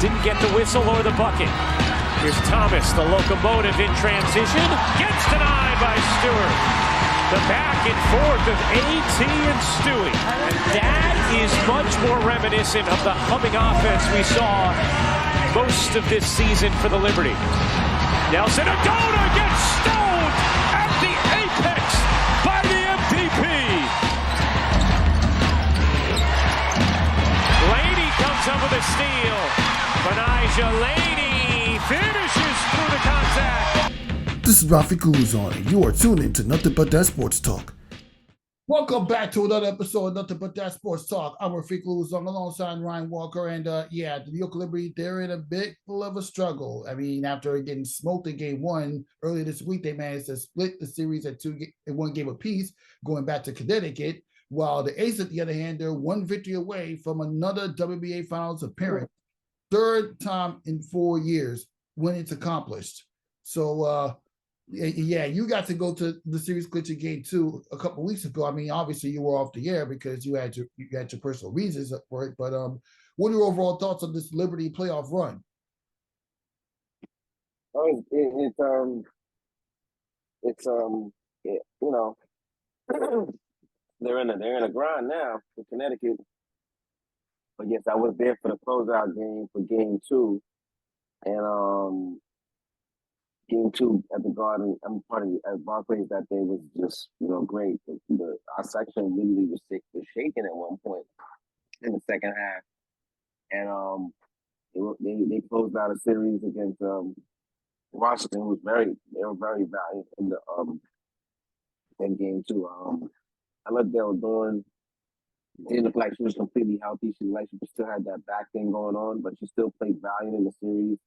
didn't get the whistle or the bucket. Here's Thomas, the locomotive in transition. Gets denied by Stewart. The back and forth of A.T. and Stewie. And that is much more reminiscent of the humming offense we saw most of this season for the Liberty. Nelson Agona gets stoned at the apex by the MVP. Laney comes up with a steal. Benijah Laney finishes through the contact. This is Rafi Kuluzon, and you are tuned in to Nothing But That Sports Talk. Welcome back to another episode of Nothing But That Sports Talk. I'm Rafi Kuluzon alongside Ryan Walker, and the New York Liberty, they're in a bit of a struggle. I mean, after getting smoked in game one earlier this week, they managed to split the series at one game apiece, going back to Connecticut, while the Aces, on the other hand, they're one victory away from another WNBA Finals appearance. Third time in 4 years when it's accomplished. So, you got to go to the series clinching game 2 a couple weeks ago. I mean, obviously you were off the air because you had your personal reasons for it. But what are your overall thoughts on this Liberty playoff run? They're in a grind now for Connecticut. But yes, I was there for the closeout game for game 2, and game 2 at the Garden, at Barclays that day was just, great. Our section literally was shaking at one point in the second half. And they closed out a series against Washington, they were very valiant in game 2. I loved Dale doing. It didn't look like she was completely healthy. She still had that back thing going on, but she still played valiant in the series.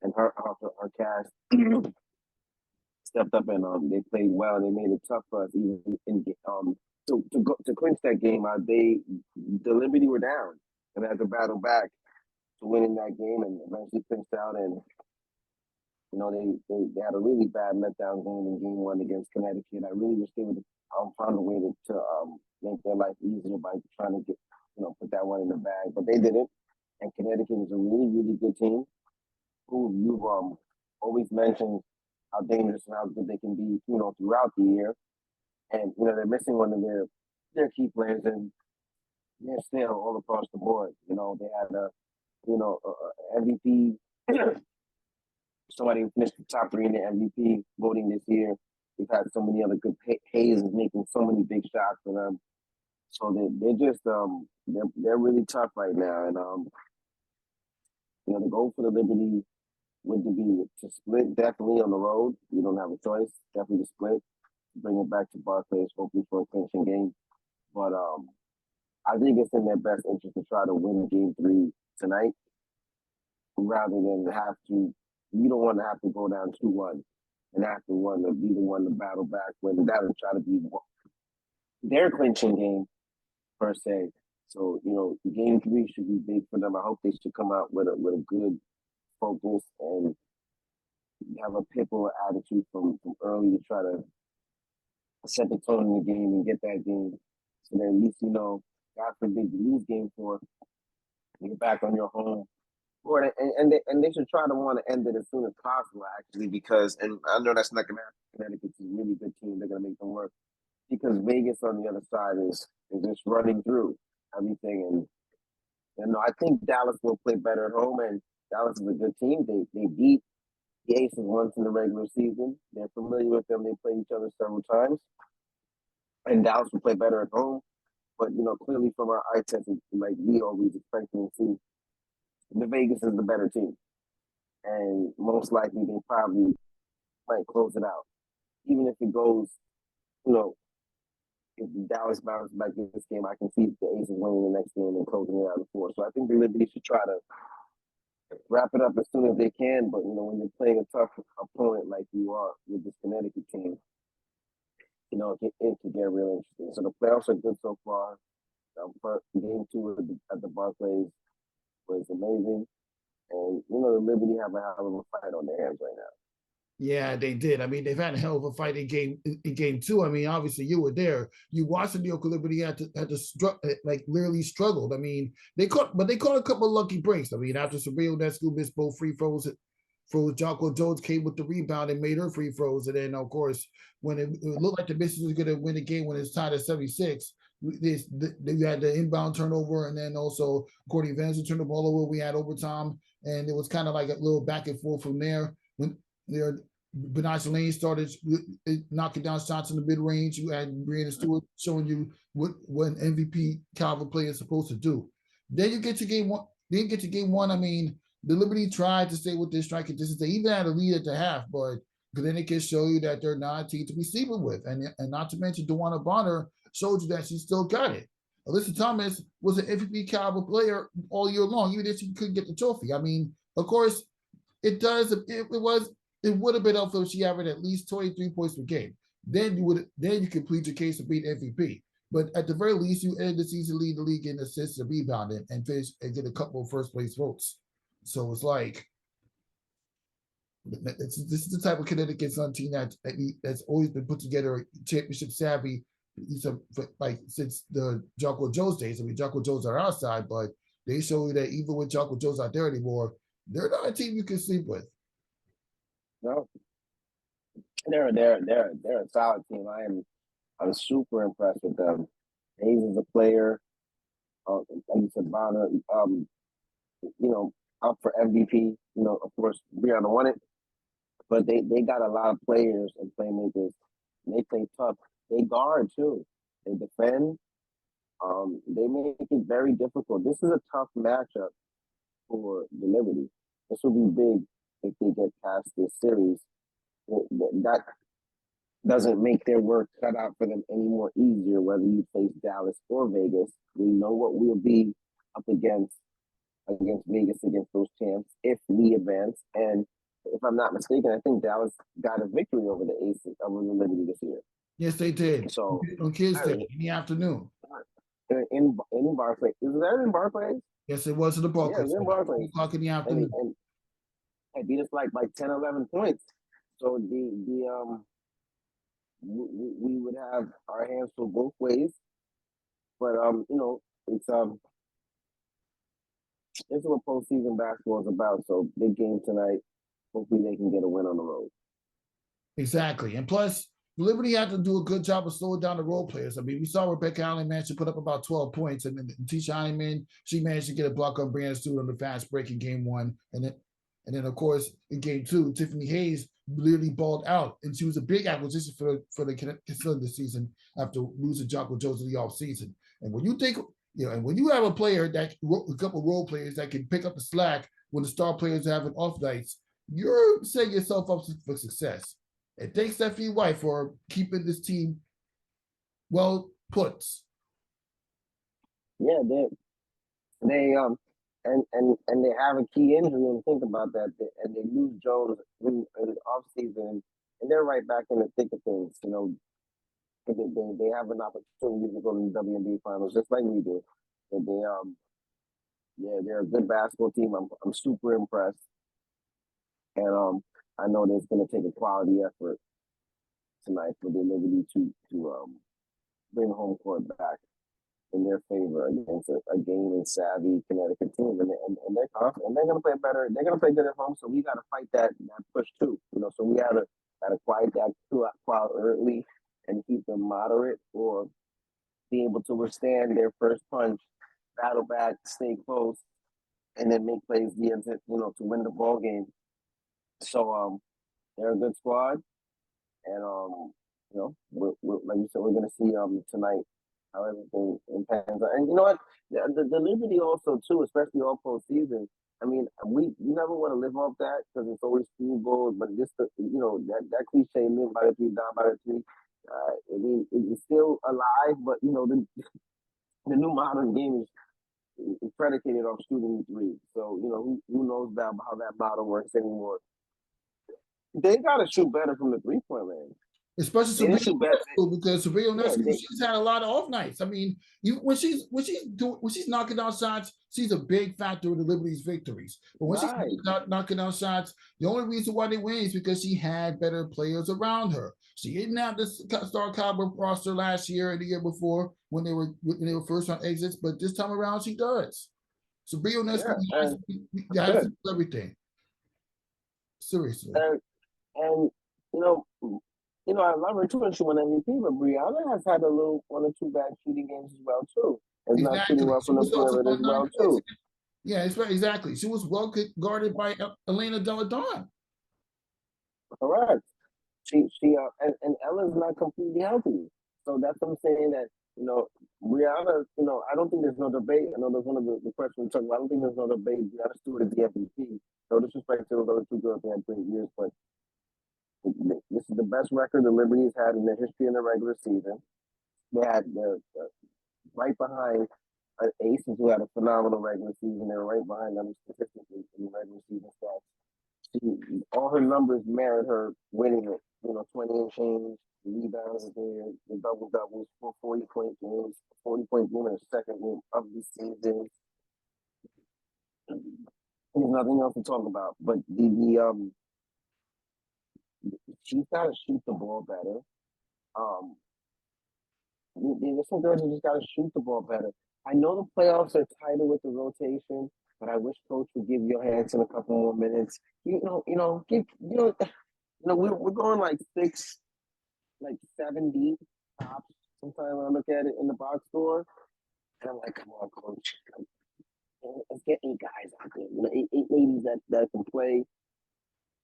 And her cast stepped up and they played well, and they made it tough for us even to clinch that game. The Liberty were down and had to battle back to winning that game, and eventually clinched out. And they had a really bad letdown game in game 1 against Connecticut. I really wish they would find a way to make their life easier by trying to get put that one in the bag, but they didn't. And Connecticut is a really, really good team who you've always mentioned how dangerous and how good they can be, throughout the year. And, they're missing one of their key players, and they're still all across the board. They had a MVP, somebody who finished the top 3 in the MVP voting this year. We've had so many other good Hayes is making so many big shots for them. So they're just they're really tough right now. And the goal for the Liberty would be to split definitely on the road. You don't have a choice. Definitely to split, bring it back to Barclays, hopefully for a clinching game. But I think it's in their best interest to try to win game 3 tonight, rather than have to. You don't want to have to go down 2-1 and have to be the one to battle back when that would try to be their clinching game per se. So game 3 should be big for them. I hope they should come out with a good focus and have a pitbull attitude from early to try to set the tone in the game and get that game. So that at least, God forbid you lose game 4, you're back on your home. And they should try to want to end it as soon as possible, actually, because, and I know that's not going to happen. Connecticut's a really good team. They're going to make them work. Because Vegas on the other side is just running through everything. And I think Dallas will play better at home, and Dallas is a good team. They beat the Aces once in the regular season. They're familiar with them. They played each other several times. And Dallas will play better at home. But, clearly from our eye test, like we always expecting to see, the Vegas is the better team. And most likely they probably might close it out. Even if it goes, if Dallas bounces back in this game, I can see the Aces winning the next game and closing it out of 4. So I think the Liberty should try to wrap it up as soon as they can. But, when you're playing a tough opponent like you are with this Connecticut team, it can get real interesting. So the playoffs are good so far. Game 2 at the Barclays was amazing. And, the Liberty have a hell of a fight on their hands right now. Yeah, they did. I mean, they've had a hell of a fight in game two. I mean, obviously you were there. You watched the New York Liberty had to like literally struggled. I mean, they caught a couple of lucky breaks. I mean, after Sabrina Ionescu missed both free throws, Jocko Jones came with the rebound and made her free throws. And then, of course, when it looked like the Missions was going to win the game when it's tied at 76, they had the inbound turnover, and then also Courtney Vanessa turned the ball over. We had overtime, and it was kind of like a little back and forth from there. When Bernard Lane started knocking down shots in the mid range. You had Breanna Stewart showing you what an MVP caliber player is supposed to do. Then you get to game one. I mean, the Liberty tried to stay with their striking distance. They even had a lead at the half, but Connecticut showed you that they're not a team to be sleeping with. And not to mention DeWanna Bonner showed you that she still got it. Alyssa Thomas was an MVP caliber player all year long, even if she couldn't get the trophy. I mean, of course, it would have been helpful if she averaged at least 23 points per game. Then you complete your case of being MVP. But at the very least, you ended the season leading the league in assists and rebounding and finish and get a couple of first place votes. So it's like this is the type of Connecticut Sun team that's always been put together, championship savvy. Like since the Jocko Jones days. I mean, Jocko Jones are outside, but they show you that even with Jocko Jones not there anymore, they're not a team you can sleep with. No, they're a solid team. I'm super impressed with them. Hayes is a player. Like you said, Bonner, up for MVP. Of course, Breanna won it, but they got a lot of players and playmakers. And they play tough. They guard too. They defend. They make it very difficult. This is a tough matchup for the Liberty. This will be big if they get past this series. That doesn't make their work cut out for them any more easier, whether you face Dallas or Vegas. We know what we'll be up against Vegas, against those champs, if we advance. And if I'm not mistaken, I think Dallas got a victory over the Aces of the Liberty this year. Yes, they did. So on Kids Day in the afternoon. In Barclays. Is that in Barclays? Yes, it was in the Barclays. Yeah, it was in Barclays. 2 o'clock in the afternoon. And they beat us like 10, 11 points. So we would have our hands full both ways. But it's what postseason basketball is about. So big game tonight. Hopefully they can get a win on the road. Exactly. And plus, Liberty had to do a good job of slowing down the role players. I mean, we saw Rebecca Allen managed to put up about 12 points, and then Tisha Hyman, she managed to get a block on Breanna Stewart on the fast break in game one. And then of course, in game two, Tiffany Hayes literally balled out, and she was a big acquisition for the Connecticut Sun this season after losing Jocko Jones in the offseason. And when you think, and when you have a player a couple role players that can pick up the slack when the star players are having off nights, you're setting yourself up for success. And thanks Stephanie White for keeping this team well put. Yeah, they and they have a key injury, and think about that. And they lose Jones in the offseason, and they're right back in the thick of things. They have an opportunity to go to the WNBA Finals just like we do. And they're a good basketball team. I'm super impressed, and I know that it's going to take a quality effort tonight for the Liberty to bring home court back in their favor against a game and savvy Connecticut team, and they're confident, and they're going to play better. They're going to play good at home, so we got to fight that push too. So we got to quiet that crowd early and keep them moderate, or be able to withstand their first punch, battle back, stay close, and then make plays to win the ball game. So they're a good squad, and like you said, we're going to see tonight how everything pans out. And you know what, the Liberty also too, especially all postseason. I mean, we never want to live off that because it's always field goals, but just that cliche, live by the three, die by the three. I mean, it's still alive, but the new modern game is predicated off shooting three. So who knows how that model works anymore. They got to shoot better from the 3-point range. Especially They didn't do bad. because Sabrina Yeah, she's had a lot of off nights. I mean, when she's knocking down shots, she's a big factor in the Liberty's victories. But when she's not knocking down shots, the only reason why they win is because she had better players around her. She didn't have this star caliber roster last year and the year before when they were first round exits, but this time around she does. Sabrina has everything. Seriously. And I love her too, and she won MVP. But Breanna has had one or two bad shooting games as well too, and not shooting well from the perimeter as well too. Yeah, exactly. She was well guarded by Elena Delle Donne. Correct. She and Ella's not completely healthy, so that's what I'm saying. That Breanna, I don't think there's no debate. I know that's one of the questions we talked about. I don't think there's no debate. Breanna Stewart is the MVP. No disrespect to those other two girls, they had great years, but this is the best record the Liberties had in the history in the regular season. They had right behind Aces, who had a phenomenal regular season. They were right behind them statistically in the regular season stats. All her numbers merit her winning it. 20 and change, rebounds there, the double doubles, 40-point games, 40-point game in the second game of the season. There's nothing else to talk about, but she's got to shoot the ball better. There's some girls who just got to shoot the ball better. I know the playoffs are tighter with the rotation, but I wish coach would give Johansson a couple more minutes. We're going like 6, like 7 deep tops. Sometimes when I look at it in the box score, and I'm like, come on, coach, let's get 8 guys out there. 8 ladies that can play.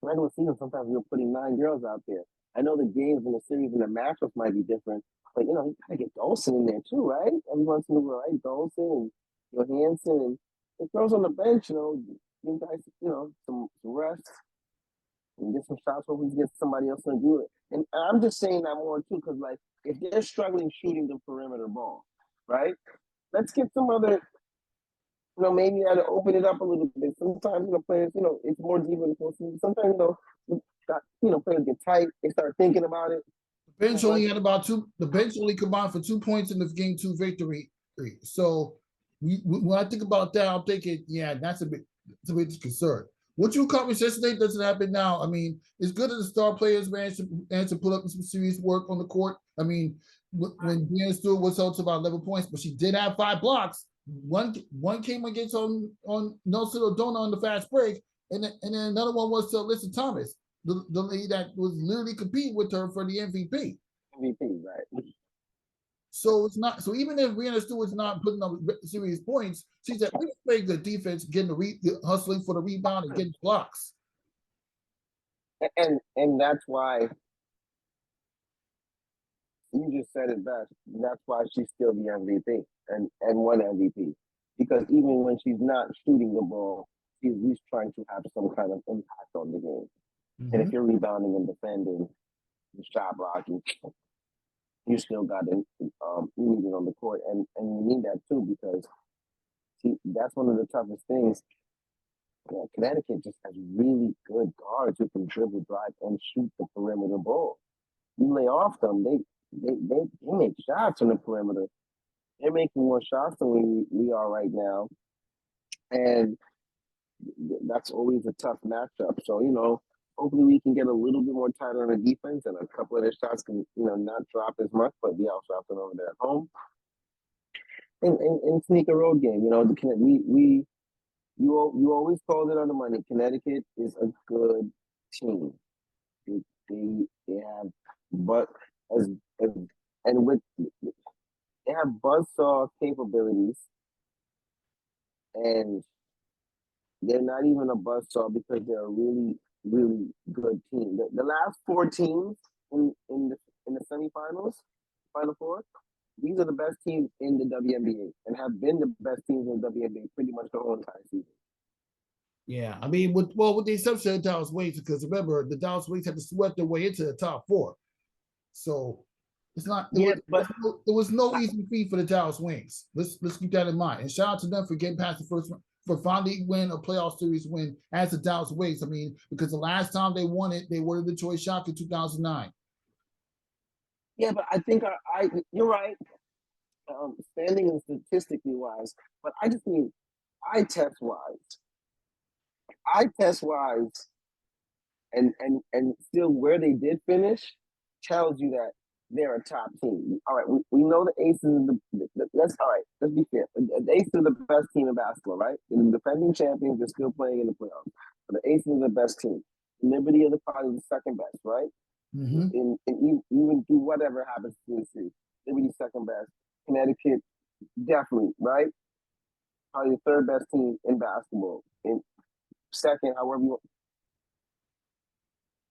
Regular season, sometimes you're putting 9 girls out there. I know the games and the series and the matchups might be different, but you gotta get Dolson in there too, right? Every once in a while, right? Dolson and Johansson and the girls on the bench, you guys, some rest and get some shots. Hopefully, get somebody else to do it. And I'm just saying that more too, because like if they're struggling shooting the perimeter ball, right? Let's get some other. Maybe I had to open it up a little bit. Sometimes, players, it's more deep in the postseason. Sometimes, players get tight. They start thinking about it. The bench only had the bench only combined for 2 points in the game 2 victory. So when I think about that, I'm thinking, yeah, that's a bit concern. What you accomplished yesterday doesn't happen now. I mean, it's good that the star players managed to put up some serious work on the court. I mean, when Breanna Stewart was held to about 11 points, but she did have 5 blocks. One came against on Nelson O'Donnell on the fast break, and then another one was to Alyssa Thomas, the lady that was literally competing with her for the MVP. MVP, right? So it's not. So even if Breanna Stewart's not putting up serious points, she's at least playing good defense, getting hustling for the rebound and getting blocks. And that's why you just said it best. That's why she's still the MVP and won MVP. Because even when she's not shooting the ball, she's at least trying to have some kind of impact on the game. Mm-hmm. And if you're rebounding and defending, shot blocking, you still got to you need it on the court, and you need that too, because that's one of the toughest things. Connecticut just has really good guards who can dribble, drive, and shoot the perimeter ball. You lay off them, they make shots on the perimeter. They're making more shots than we are right now, and that's always a tough matchup. So hopefully we can get a little bit more tighter on the defense, and a couple of their shots can not drop as much, but be out dropping over there at home. And sneak a road game. You always called it on the money. Connecticut is a good team. They have they have buzzsaw capabilities, and they're not even a buzzsaw because they're a really, really good team. The last 4 teams in the semifinals, Final Four, these are the best teams in the WNBA and have been the best teams in the WNBA pretty much the whole entire season. Yeah, I mean, with the exception of the Dallas Wings, because remember, the Dallas Wings had to sweat their way into the top 4. So it's not. There was no easy feat for the Dallas Wings. Let's keep that in mind. And shout out to them for getting past the first one, for finally win a playoff series win as the Dallas Wings. I mean, because the last time they won it, they were the Detroit Shock in 2009. Yeah, but I think you're right. Standing and statistically wise, but I just mean eye test wise. Eye test wise, and still where they did finish tells you that they're a top team. All right, we know the Aces are let's be fair. The Aces are the best team in basketball, right? The defending champions are still playing in the playoffs. But the Aces are the best team. Liberty of the Party is the second best, right? Mm-hmm. And even through whatever happens to the series, Liberty second best. Connecticut, definitely, right? Probably the third best team in basketball. And second, however you want.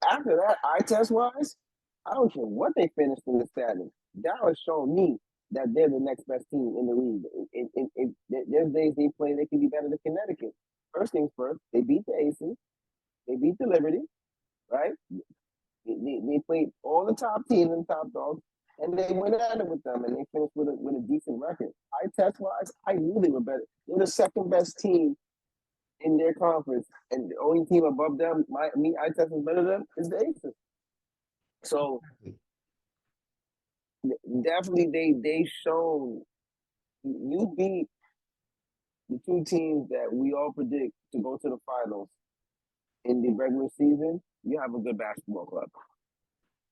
After that, eye test wise, I don't care what they finished in the standings. Dallas showed me that they're the next best team in the league. There's days they play, they can be better than Connecticut. First things first, they beat the Aces, they beat the Liberty, right? They played all the top teams and top dogs, and they went at it with them, and they finished with a decent record. Eye test wise, I knew they were better. They're the second best team in their conference, and the only team above them, eye test is better than them, is the Aces. So definitely they shown you beat the two teams that we all predict to go to the finals in the regular season. You have a good basketball club.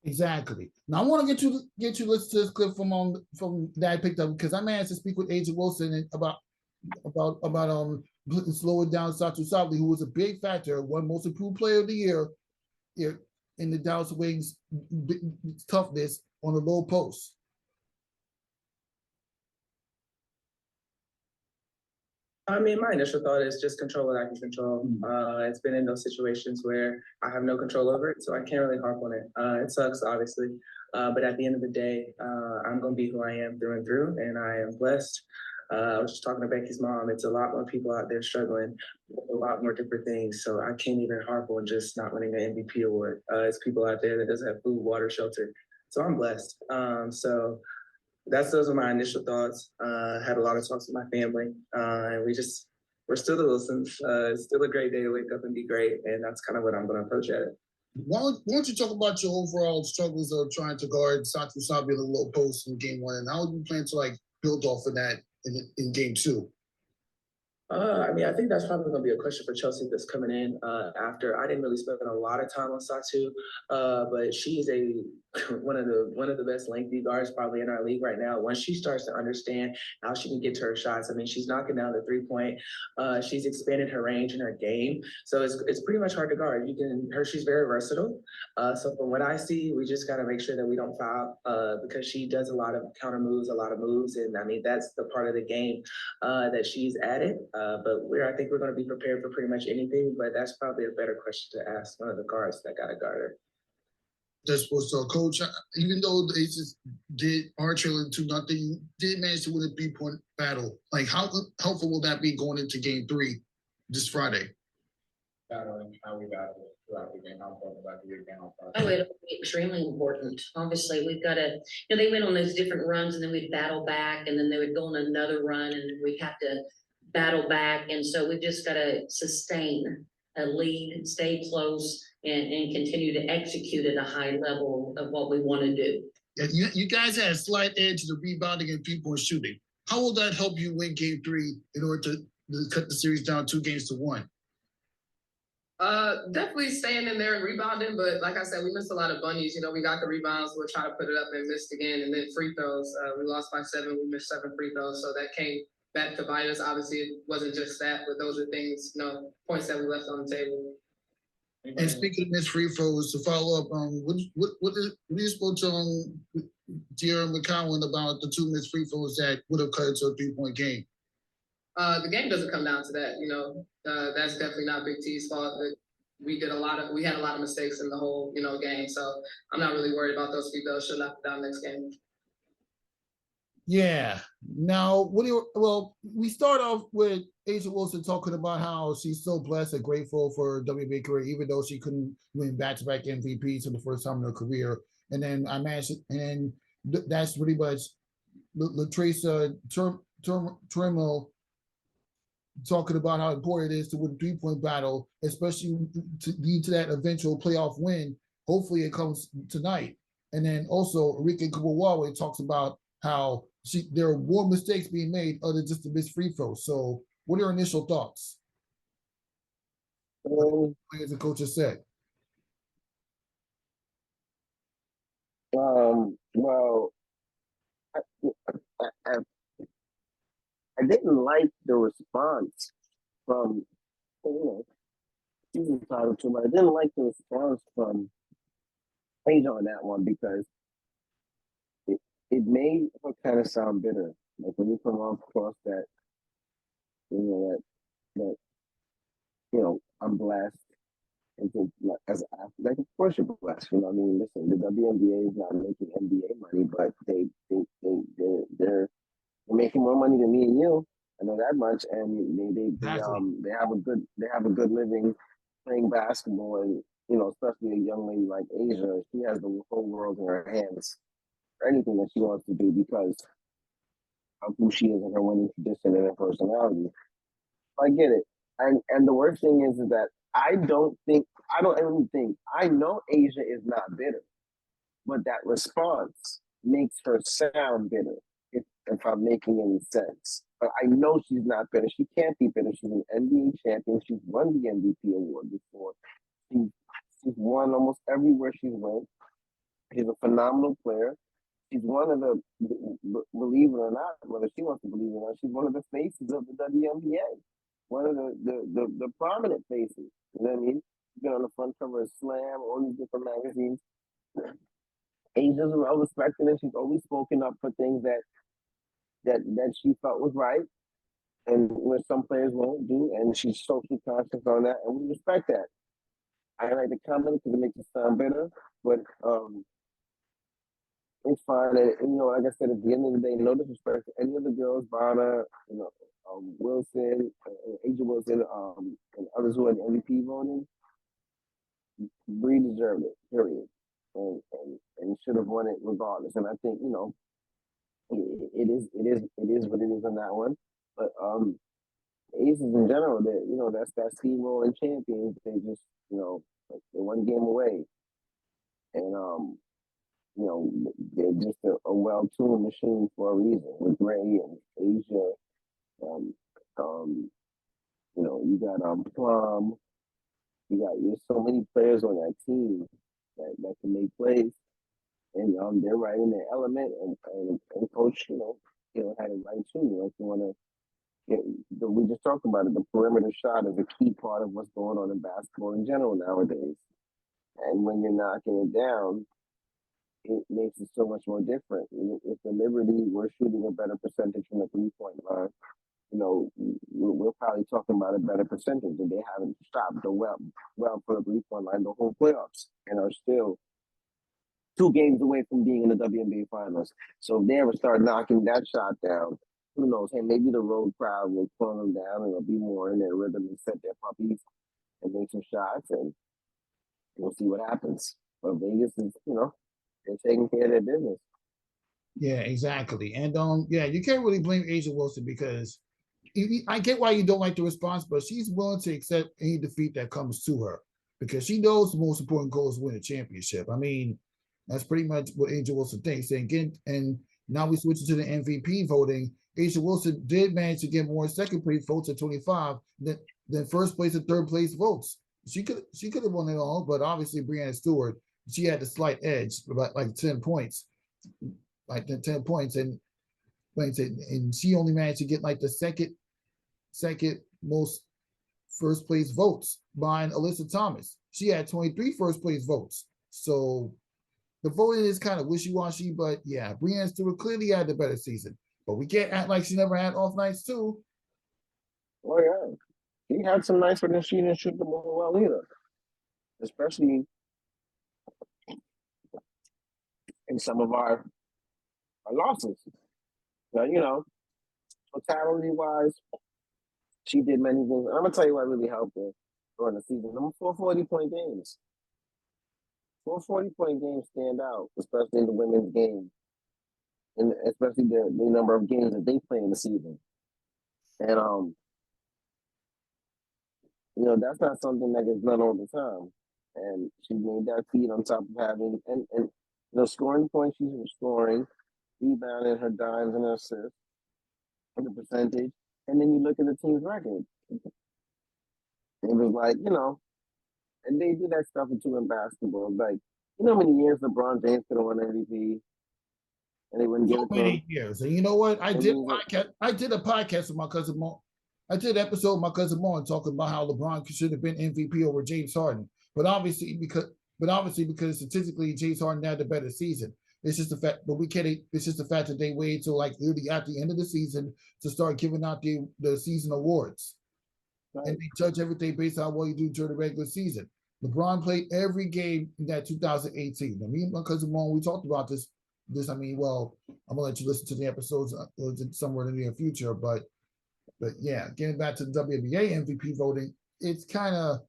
Exactly. Now I want to get you listen to this clip from that I picked up because I managed to speak with Agent Wilson about slowing down Satu Sabli, who was a big factor, one most improved player of the year in the Dallas Wings toughness on the low post. I mean, my initial thought is just control what I can control. It's been in those situations where I have no control over it, so I can't really harp on it. It sucks, obviously, but at the end of the day, I'm going to be who I am through and through, and I am blessed. I was just talking to Becky's mom. It's a lot more people out there struggling with a lot more different things, so I can't even harp on just not winning an MVP award. It's people out there that doesn't have food, water, shelter, so I'm blessed. So those are my initial thoughts. Had a lot of talks with my family, and we're still the Wilsons. It's still a great day to wake up and be great, and that's kind of what I'm going to approach at it. Why don't you talk about your overall struggles of trying to guard Satu Sabli in the low post in game one, and how do you plan to build off of that in game two? I mean, I think that's probably going to be a question for Chelsea that's coming in after. I didn't really spend a lot of time on Satu, but she's one of the best lengthy guards probably in our league right now. Once she starts to understand how she can get to her shots, I mean, she's knocking down the 3-point. She's expanded her range in her game, so it's pretty much hard to guard. She's very versatile. So from what I see, we just got to make sure that we don't foul because she does a lot of counter moves, a lot of moves, and I mean that's the part of the game that she's added. But I think we're going to be prepared for pretty much anything, but that's probably a better question to ask one of the guards that got a guard. That's what's so, Coach. Even though the Aces are trailing 2-0, you did manage to win a 3-point battle. How helpful will that be going into game 3 this Friday? Battling, how we battle throughout the game, how important about the game on Friday. Oh, it'll be extremely important. Obviously, we've got to, they went on those different runs and then we'd battle back and then they would go on another run and we'd have to battle back. And so we've just got to sustain a lead, stay close, and continue to execute at a high level of what we want to do. Yeah, you guys had a slight edge to the rebounding and 3-point shooting. How will that help you win game 3 in order to cut the series down 2-1? Definitely staying in there and rebounding, but like I said, we missed a lot of bunnies. We got the rebounds, we'll try to put it up and missed again, and then free throws. We lost by 7, we missed 7 free throws, so that came back to bite us. Obviously, it wasn't just that, but those are things, points that we left on the table. And speaking of missed free throws, to follow up, what you spoke to De'Aaron McCowan about the 2 missed free throws that would have cut it to a 3-point game? The game doesn't come down to that. That's definitely not Big T's fault. We had a lot of mistakes in the whole game, so I'm not really worried about those free throws. Should knock it down next game. Yeah. Now, we start off with Agent Wilson talking about how she's so blessed and grateful for her WNBA career, even though she couldn't win back-to-back MVPs for the first time in her career. And then that's pretty much Latresa Trimble talking about how important it is to win a 3-point battle, especially to lead to that eventual playoff win. Hopefully it comes tonight. And then also Rika Kubawawe talks about how there are more mistakes being made other than just the missed free throws. So what are your initial thoughts? As the coach has said. Well, I didn't like the response from, season title too, but I didn't like the response from Paige on that one because it made her kind of sound bitter. Like when you come off across that, that I'm blessed. And to, as an athlete, like of course you're blessed. You know what I mean? Listen, the WNBA is not making NBA money, but they're making more money than me and you. I know that much, and they have a good living playing basketball, and especially a young lady like Asia, she has the whole world in her hands for anything that she wants to do because of who she is and her winning tradition and her personality. I get it, and the worst thing is that I know Asia is not bitter, but that response makes her sound bitter. If I'm making any sense. But I know she's not bitter. She can't be bitter. She's an NBA champion. She's won the MVP award before. She's won almost everywhere she's went. She's a phenomenal player. She's one of the, believe it or not, whether she wants to believe it or not, she's one of the faces of the WNBA. One of the prominent faces. You know what I mean? She's been on the front cover of Slam, all these different magazines. Asia's well respected, and she's always spoken up for things that she felt was right, and where some players won't do, and she's socially conscious on that, and we respect that. I like the comment because it makes it sound better, but it's fine. And like I said, at the end of the day, no disrespect to any of the girls, Breanna, Wilson, Asia Wilson, and others who are in MVP voting. Bree deserved it, period, and should have won it regardless. And I think it is what it is on that one. But Aces in general, that's that steamrolling champions. They just they're one game away, and they're just a well-tuned machine for a reason. With Ray and Asia, you got Plum, there's so many players on that team that can make plays. And they're right in their element, and coach, had it right too. If you want to, we just talked about it. The perimeter shot is a key part of what's going on in basketball in general nowadays. And when you're knocking it down, it makes it so much more different. If the Liberty were shooting a better percentage from the 3-point line, we're probably talking about a better percentage. And they haven't stopped the well for the 3-point line the whole playoffs, and are still 2 games away from being in the WNBA Finals. So if they ever start knocking that shot down, who knows? Hey, maybe the road crowd will calm them down and they'll be more in their rhythm and set their puppies and make some shots, and we'll see what happens. But Vegas is, they're taking care of their business. Yeah, exactly. And you can't really blame Asia Wilson because I get why you don't like the response, but she's willing to accept any defeat that comes to her because she knows the most important goal is to win a championship. I mean, that's pretty much what Asia Wilson thinks. And now we switch to the MVP voting. Asia Wilson did manage to get more second place votes at 25 than first place and third place votes. She could have won it all, but obviously Breanna Stewart, she had the slight edge, about like 10 points, and she only managed to get like the second most first place votes behind Alyssa Thomas. She had 23 first place votes. So the voting is kind of wishy-washy, but yeah, Breanna Stewart clearly had the better season. But we can't act like she never had off nights too. Oh yeah, she had some nights when she didn't shoot the ball well either, especially in some of our losses. Now, totality-wise, she did many things. I'm gonna tell you what really helped her during the season. Them 440-point games. 440-point games stand out, especially in the women's game, and especially the number of games that they play in the season. And that's not something that gets done all the time. And she made that feat on top of having, and Scoring points she's been scoring, rebounding her dimes and her assists, the percentage, and then you look at the team's record. It was like, and they do that stuff too in basketball. Like, how many years LeBron James could have won MVP, and they wouldn't give it to him. Many years, and you know what? I did a podcast with my cousin Mo. I did an episode with my cousin Mo and talking about how LeBron should have been MVP over James Harden, but obviously because statistically James Harden had a better season. It's just the fact, but we can't. It's just the fact that they waited till like really at the end of the season to start giving out the season awards, right. And they judge everything based on what you do during the regular season. LeBron played every game in that 2018. I mean, my cousin Mo, we talked about this. I'm gonna let you listen to the episodes somewhere in the near future, but yeah, getting back to the WNBA MVP voting, it's kind of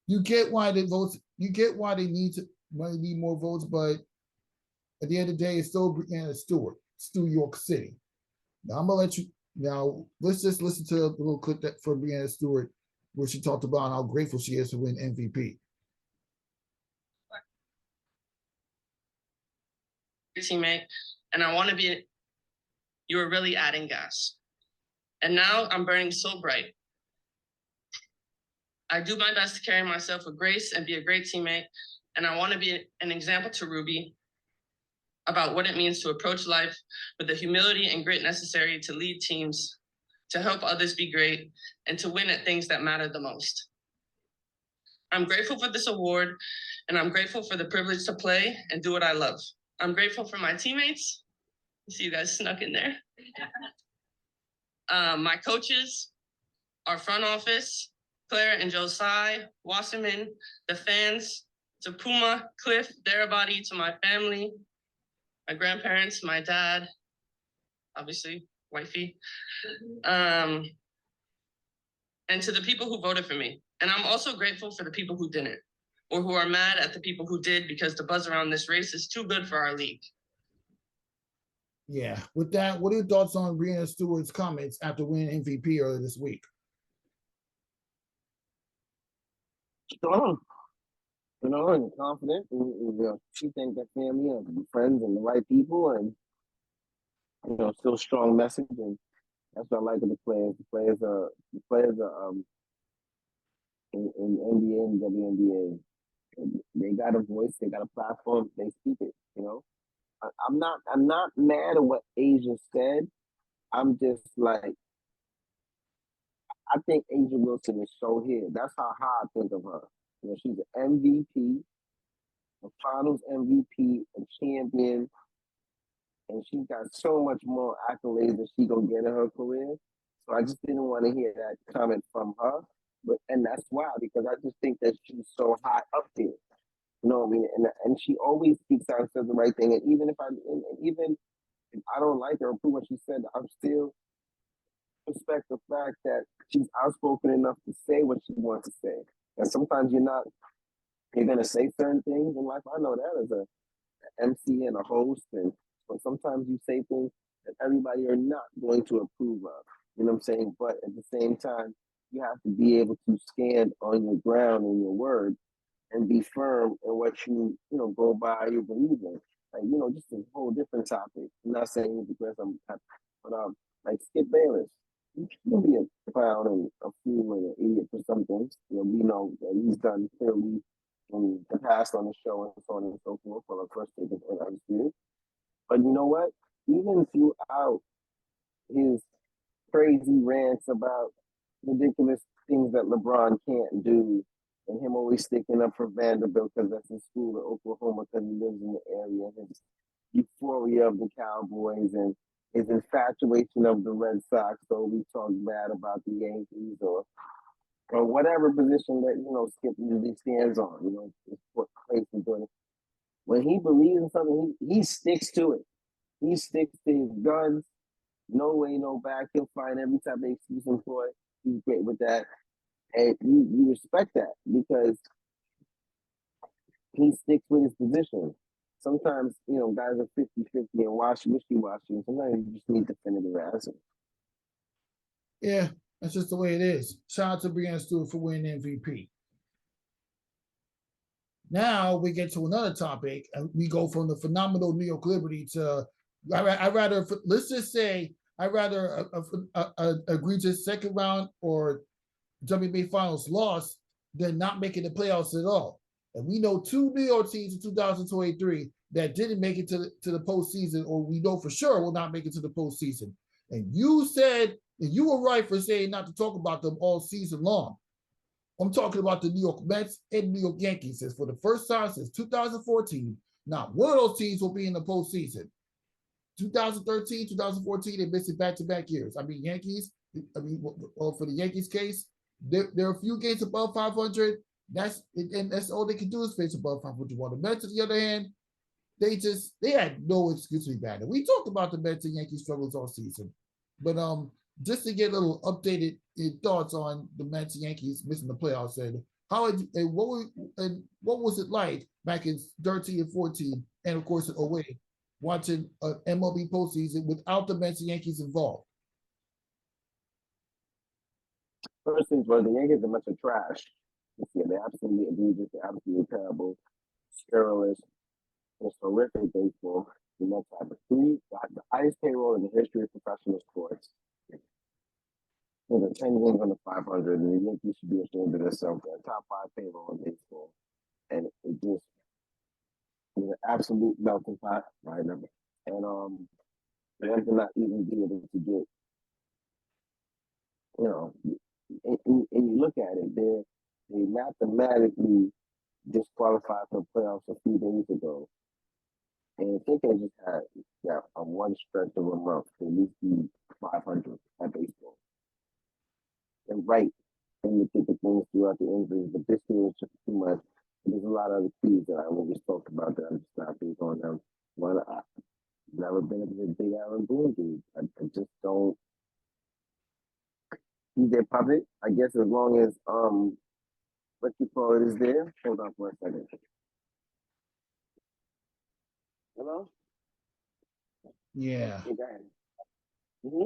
you get why they need more votes, but at the end of the day, it's still Breanna Stewart, still York City. Now I'm gonna let you. Now let's just listen to a little clip that for Breanna Stewart, where she talked about how grateful she is to win MVP. Teammate, and I want to be. You were really adding gas, and now I'm burning so bright. I do my best to carry myself with grace and be a great teammate, and I want to be an example to Ruby about what it means to approach life with the humility and grit necessary to lead teams, to help others be great, and to win at things that matter the most. I'm grateful for this award, and I'm grateful for the privilege to play and do what I love. I'm grateful for my teammates. You see you guys snuck in there. My coaches, our front office, Claire and Josiah, Wasserman, the fans, to Puma, Cliff, Darabati, to my family, my grandparents, my dad, obviously, wifey, and to the people who voted for me. And I'm also grateful for the people who didn't, or who are mad at the people who did, because the buzz around this race is too good for our league. Yeah. With that, what are your thoughts on Breanna Stewart's comments after winning MVP earlier this week? Strong. And confident. And, she thinks that family and friends and the right people, and still strong message. And that's what I like of the players. The players are in NBA and WNBA. They got a voice, they got a platform, they speak it, I'm not mad at what Asia said. I'm just like, I think Asia Wilson is so here. That's how high I think of her. She's an MVP, a finals MVP, a champion, and she's got so much more accolades that she gonna get in her career. So I just didn't want to hear that comment from her. And that's why, because I just think that she's so high up there. You know what I mean? And she always speaks out and says the right thing. And even if I don't like her or approve what she said, I'm still respect the fact that she's outspoken enough to say what she wants to say. And sometimes you're gonna say certain things in life. I know that as a MC and a host, but sometimes you say things that everybody are not going to approve of. You know what I'm saying? But at the same time, you have to be able to stand on your ground and your word and be firm in what you go by, you believe in. Like, just a whole different topic. I'm not saying it because but like Skip Bayless, he can be a clown and a fool and an idiot for some things. We know that he's done clearly in the past on the show and so on and so forth for the first take of Undisputed. But you know what? Even throughout his crazy rants about ridiculous things that LeBron can't do, and him always sticking up for Vanderbilt because that's his school in Oklahoma because he lives in the area, and his euphoria of the Cowboys and his infatuation of the Red Sox, so we talk bad about the Yankees or whatever position that Skip usually stands on, his place in doing it. When he believes in something, he sticks to it. He sticks to his guns. No way, no back. He'll find every type of excuse for it. He's great with that. And you respect that because he sticks with his position. Sometimes, guys are 50-50 and wishy-washy. Sometimes you just need definitive answers. Yeah, that's just the way it is. Shout out to Breanna Stewart for winning MVP. Now we get to another topic, and we go from the phenomenal New York Liberty to I rather let's just say I rather a egregious second round or WNBA Finals loss than not making the playoffs at all. And we know two New York teams in 2023 that didn't make it to the postseason, or we know for sure will not make it to the postseason. And you said, and you were right for saying not to talk about them all season long. I'm talking about the New York Mets and New York Yankees. Since for the first time since 2014, not one of those teams will be in the postseason. 2013, 2014, they missed it back-to-back years. For the Yankees case, there are a few games above 500. That's all they can do is face above 500. While the Mets, on the other hand, they had no excuse to be bad. And we talked about the Mets and Yankees struggles all season, but just to get a little updated thoughts on the Mets and Yankees missing the playoffs and what was it like back in 13 and 14, and of course in 08, watching an MLB postseason without the Mets and Yankees involved? First things first, the Yankees are a bunch of trash. Yeah, they're absolutely egregious. They're absolutely terrible, scurrilous. It's horrific baseball. The Mets have the highest payroll in the history of professional sports. There's 10 games under 500, and the Yankees should be ashamed of themselves. They're top 5 payroll in baseball, and it just is an absolute melting pot right now. And for them to not even be able to get, and you look at it, they mathematically disqualified for playoffs a few days ago. And I think they just had a one stretch of a month to at least be 500 at baseball. And right, and you think the things throughout the injuries, but this year was just too much. And there's a lot of other keys that I always talked about that I'm just not big on them. One, I've never been a big Aaron Boone dude. I just don't. He's their puppet, I guess, as long as what you call it is there. Hold on for a second. Hello? Yeah. Mm-hmm.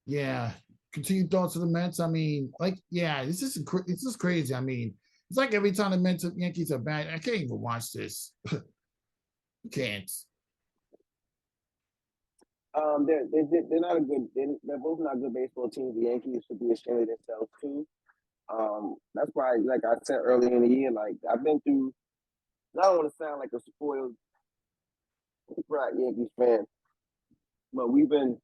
Yeah. Continued thoughts of the Mets. This is crazy. It's like every time the Mets and Yankees are bad, I can't even watch this. You can't. They're not a good. They're both not good baseball teams. The Yankees should be ashamed of themselves too. That's why, like I said earlier in the year, like I've been through. I don't want to sound like a spoiled brat Yankees fan, but we've been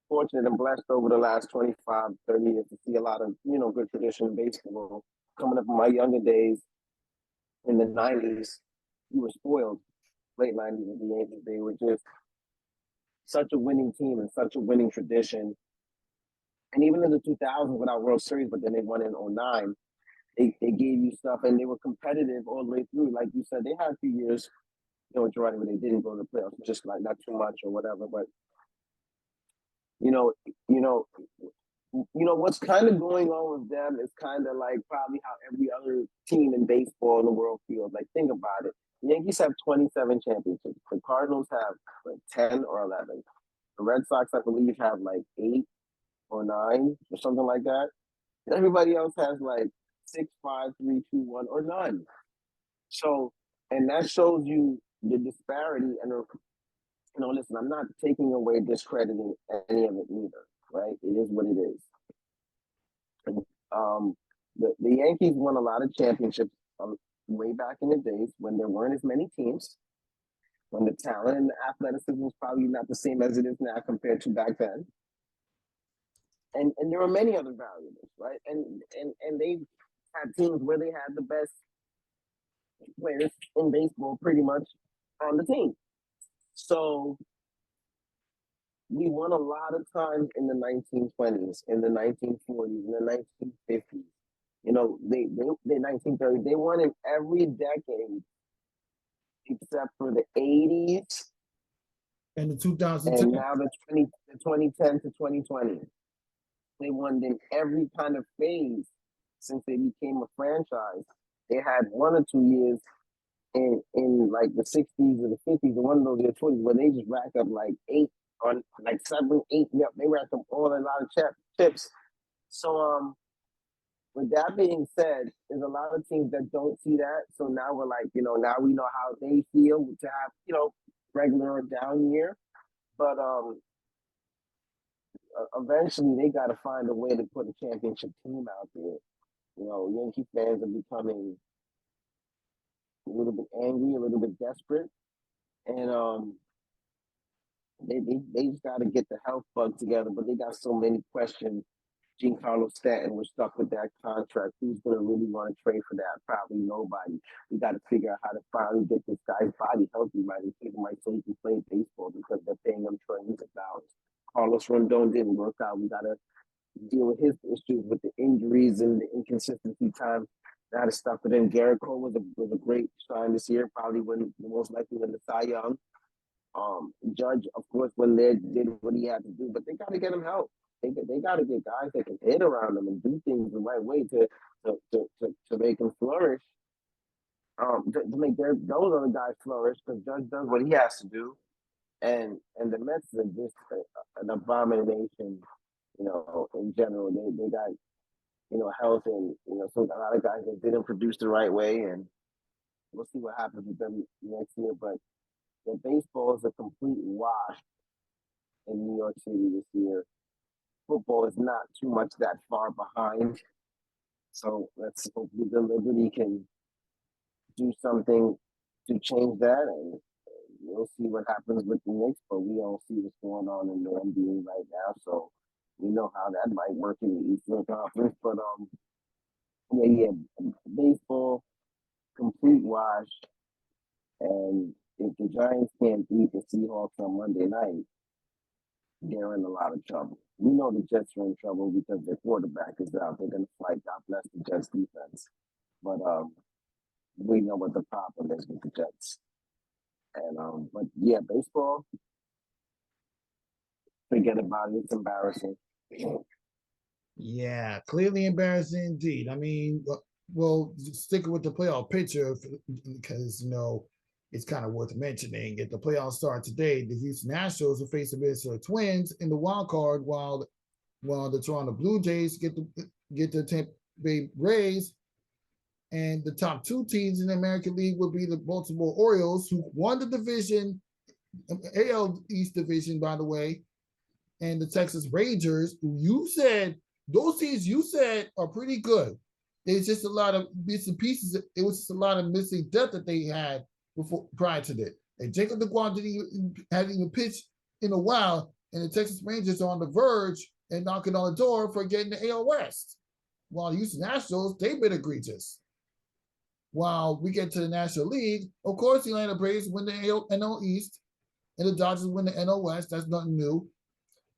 fortunate and blessed over the last 25, 30 years to see a lot of, good tradition in baseball. Coming up in my younger days in the 90s, we were spoiled. Late 90s with the Yankees, they were just such a winning team and such a winning tradition. And even in the 2000s without World Series, but then they won in 09, they gave you stuff and they were competitive all the way through. Like you said, they had a few years, Jordan, when they didn't go to the playoffs, just like not too much or whatever. But what's kind of going on with them is kind of like probably how every other team in baseball in the world feels. Like, think about it. The Yankees have 27 championships. The Cardinals have like 10 or 11. The Red Sox, I believe, have like 8 or 9 or something like that. And everybody else has like 6, 5, 3, 2, 1, or none. So, and that shows you the disparity. And listen, I'm not taking away discrediting any of it either, right? It is what it is. And, the Yankees won a lot of championships way back in the days when there weren't as many teams, when the talent and the athleticism was probably not the same as it is now compared to back then. And there were many other variables, right? And they had teams where they had the best players in baseball pretty much on the team. So we won a lot of times in the 1920s, in the 1940s, in the 1950s. They 1930s. They won in every decade except for the 80s and the 2010. And now the 2010 to 2020. They won in every kind of phase since they became a franchise. They had 1 or 2 years in like the 60s or the 50s, and one of those years 20s where they just racked up like 8 or like 7, 8. Yep, they racked up all a lot of chips. So with that being said, there's a lot of teams that don't see that. So now we're like, now we know how they feel to have, regular or down year. But eventually they got to find a way to put a championship team out there. Yankee fans are becoming a little bit angry, a little bit desperate, and they just got to get the health bug together. But they got so many questions. Giancarlo Stanton was stuck with that contract. Who's going to really want to trade for that? Probably nobody. We got to figure out how to finally get this guy's body healthy, right? And keep him right so he can play baseball because they're paying him trillions of dollars. Carlos Rondon didn't work out. We got to deal with his issues with the injuries and the inconsistency time. Now to stuff with him. Garrett Cole was a great sign this year. Probably most likely win the Cy Young. Judge, of course, when they did what he had to do, but they got to get him help. They got to get guys that can hit around them and do things the right way to make them flourish. To make those other guys flourish, because Judge does what he has to do, and the Mets are just an abomination. In general, they got health and so a lot of guys that didn't produce the right way, and we'll see what happens with them next year. But the baseball is a complete wash in New York City this year. Football is not too much that far behind. So let's hope the Liberty can do something to change that, and we'll see what happens with the Knicks, but we don't see what's going on in the NBA right now, so we know how that might work in the Eastern Conference. But baseball, complete wash, and if the Giants can't beat the Seahawks on Monday night, they're in a lot of trouble. We know the Jets are in trouble because their quarterback is out. They're going to fight. God bless the Jets defense. But we know what the problem is with the Jets. And but yeah, baseball, forget about it. It's embarrassing. Yeah, clearly embarrassing indeed. I mean, well, sticking with the playoff picture because it's kind of worth mentioning. If the playoffs start today, the Houston Astros will face the Minnesota Twins in the wild card, while the Toronto Blue Jays get the Tampa Bay Rays, and the top two teams in the American League will be the Baltimore Orioles, who won the division, AL East division, by the way, and the Texas Rangers, who you said those teams are pretty good. There's just a lot of bits and pieces. It was just a lot of missing depth that they had prior to that. And Jacob DeGrom hadn't even pitched in a while, and the Texas Rangers are on the verge and knocking on the door for getting the AL West. While the Houston Astros, they've been egregious. While we get to the National League, of course, the Atlanta Braves win the NL East, and the Dodgers win the NL West. That's nothing new.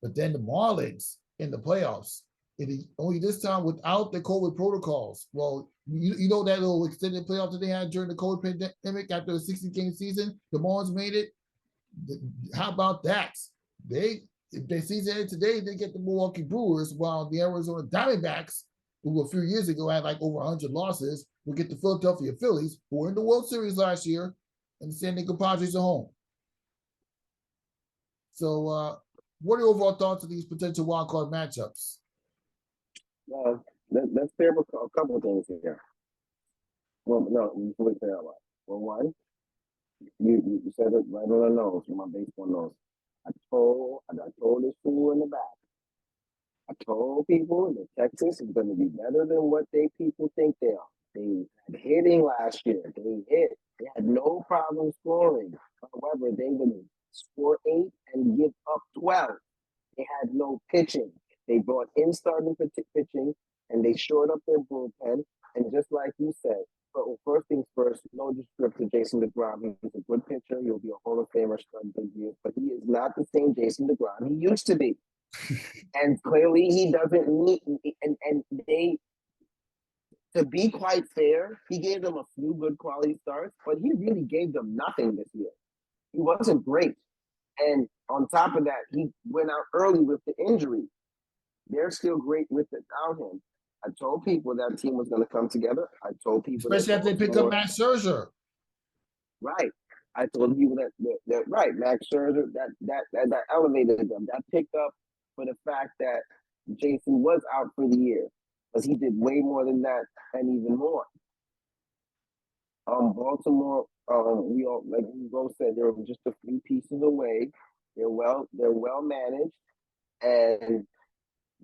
But then the Marlins in the playoffs, only this time without the COVID protocols. Well, you know that little extended playoff that they had during the COVID pandemic after a 60-game season, the Marlins made it. How about that? If their season ended today, they get the Milwaukee Brewers, while the Arizona Diamondbacks, who a few years ago had like over 100 losses, will get the Philadelphia Phillies, who were in the World Series last year, and the San Diego Padres at home. So, what are your overall thoughts of these potential wildcard matchups? Well, let's clear up a couple of things here. Well, no, before we clear up. Well, one, you said it right on the nose, from my baseball nose. I told this fool in the back. I told people that Texas is going to be better than what people think they are. They had hitting last year. They hit. They had no problem scoring. However, they would score 8 and give up 12. They had no pitching. They brought in starting pitching, and they shored up their bullpen. And just like you said, but first things first, no disrespect to Jason DeGrom. He's a good pitcher. He'll be a Hall of Famer starting this year, but he is not the same Jason DeGrom he used to be. And clearly he doesn't need, and they, to be quite fair, he gave them a few good quality starts, but he really gave them nothing this year. He wasn't great. And on top of that, he went out early with the injury. They're still great without him. I told people that team was going to come together. I told people, especially after they pick up Max Scherzer. Right. I told people that right, Max Scherzer, that elevated them. That picked up for the fact that Jason was out for the year. because he did way more than that and even more. Baltimore, we all, like we both said, they were just a few pieces away. They're well managed, and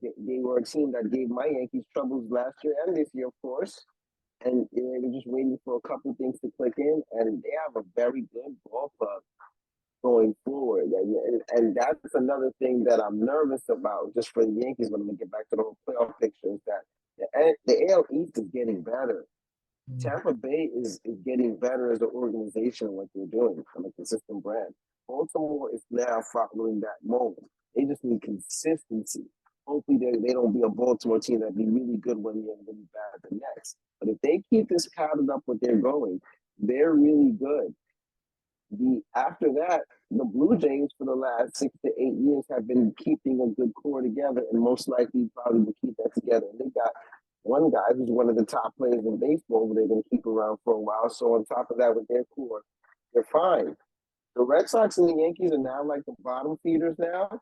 they were a team that gave my Yankees troubles last year and this year, of course. And they were just waiting for a couple things to click in, and they have a very good ball club going forward. And that's another thing that I'm nervous about just for the Yankees when we get back to the whole playoff picture, is that the AL East is getting better. Tampa Bay is getting better as an organization and what they're doing on a consistent brand. Baltimore is now following that mold. They just need consistency. Hopefully they don't be a Baltimore team that be really good one year and really bad the next. But if they keep this pattern up what they're going, they're really good. After that, the Blue Jays for the last 6 to 8 years have been keeping a good core together, and most likely probably will keep that together. And they got one guy who's one of the top players in baseball who they're going to keep around for a while. So on top of that, with their core, they're fine. The Red Sox and the Yankees are now like the bottom feeders now.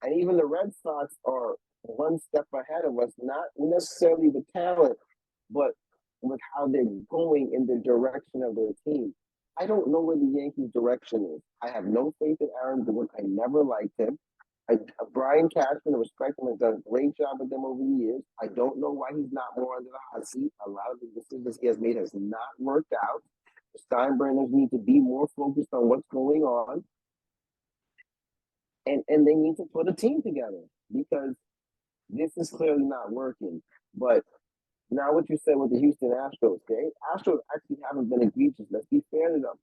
And even the Red Sox are one step ahead of us, not necessarily with talent, but with how they're going in the direction of their team. I don't know where the Yankees' direction is. I have no faith in Aaron Boone. I never liked him. Brian Cashman, I respect him, has done a great job with them over the years. I don't know why he's not more under the hot seat. A lot of the decisions he has made has not worked out. The Steinbrenners need to be more focused on what's going on. And they need to put a team together, because this is clearly not working. But now what you said with the Houston Astros, okay? Astros actually haven't been egregious. Let's be fair to them.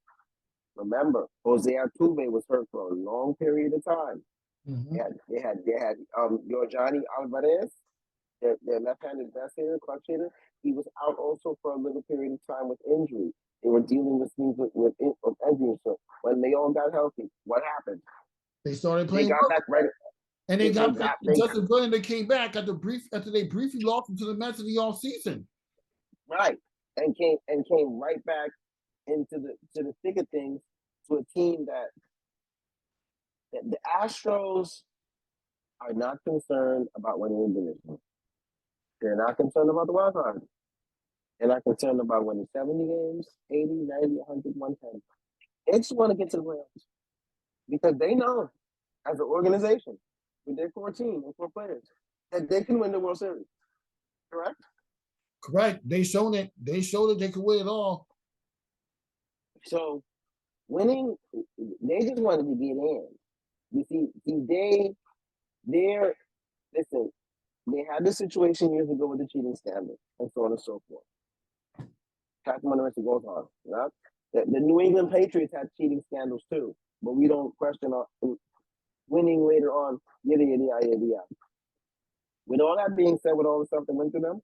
Remember, Jose Altuve was hurt for a long period of time. Mm-hmm. They had Yorjani Alvarez, their left-handed best hitter, clutch hitter. He was out also for a little period of time with injury. They were dealing with things with injury. So when they all got healthy, what happened? They started playing. They got back right. And they got back. Justin Verlander came back after they briefly lost to the Mets in the offseason. Right, and came right back into the thick of things to a team that the Astros are not concerned about winning the division. They're not concerned about the wild card. They're not concerned about winning 70 games, 80, 90, 100, 110. They just want to get to the playoffs, because they know, as an organization, with their core team and core players, that they can win the World Series. Correct? Correct. They showed it. They showed that they could win it all. So winning, they just wanted to get in. You see, listen, they had this situation years ago with the cheating scandal and so on and so forth. Patrick Monterey goes on. Right? The New England Patriots had cheating scandals too, but we don't question winning later on. Yada, yada, yada, yada. With all that being said, with all the stuff that went through them,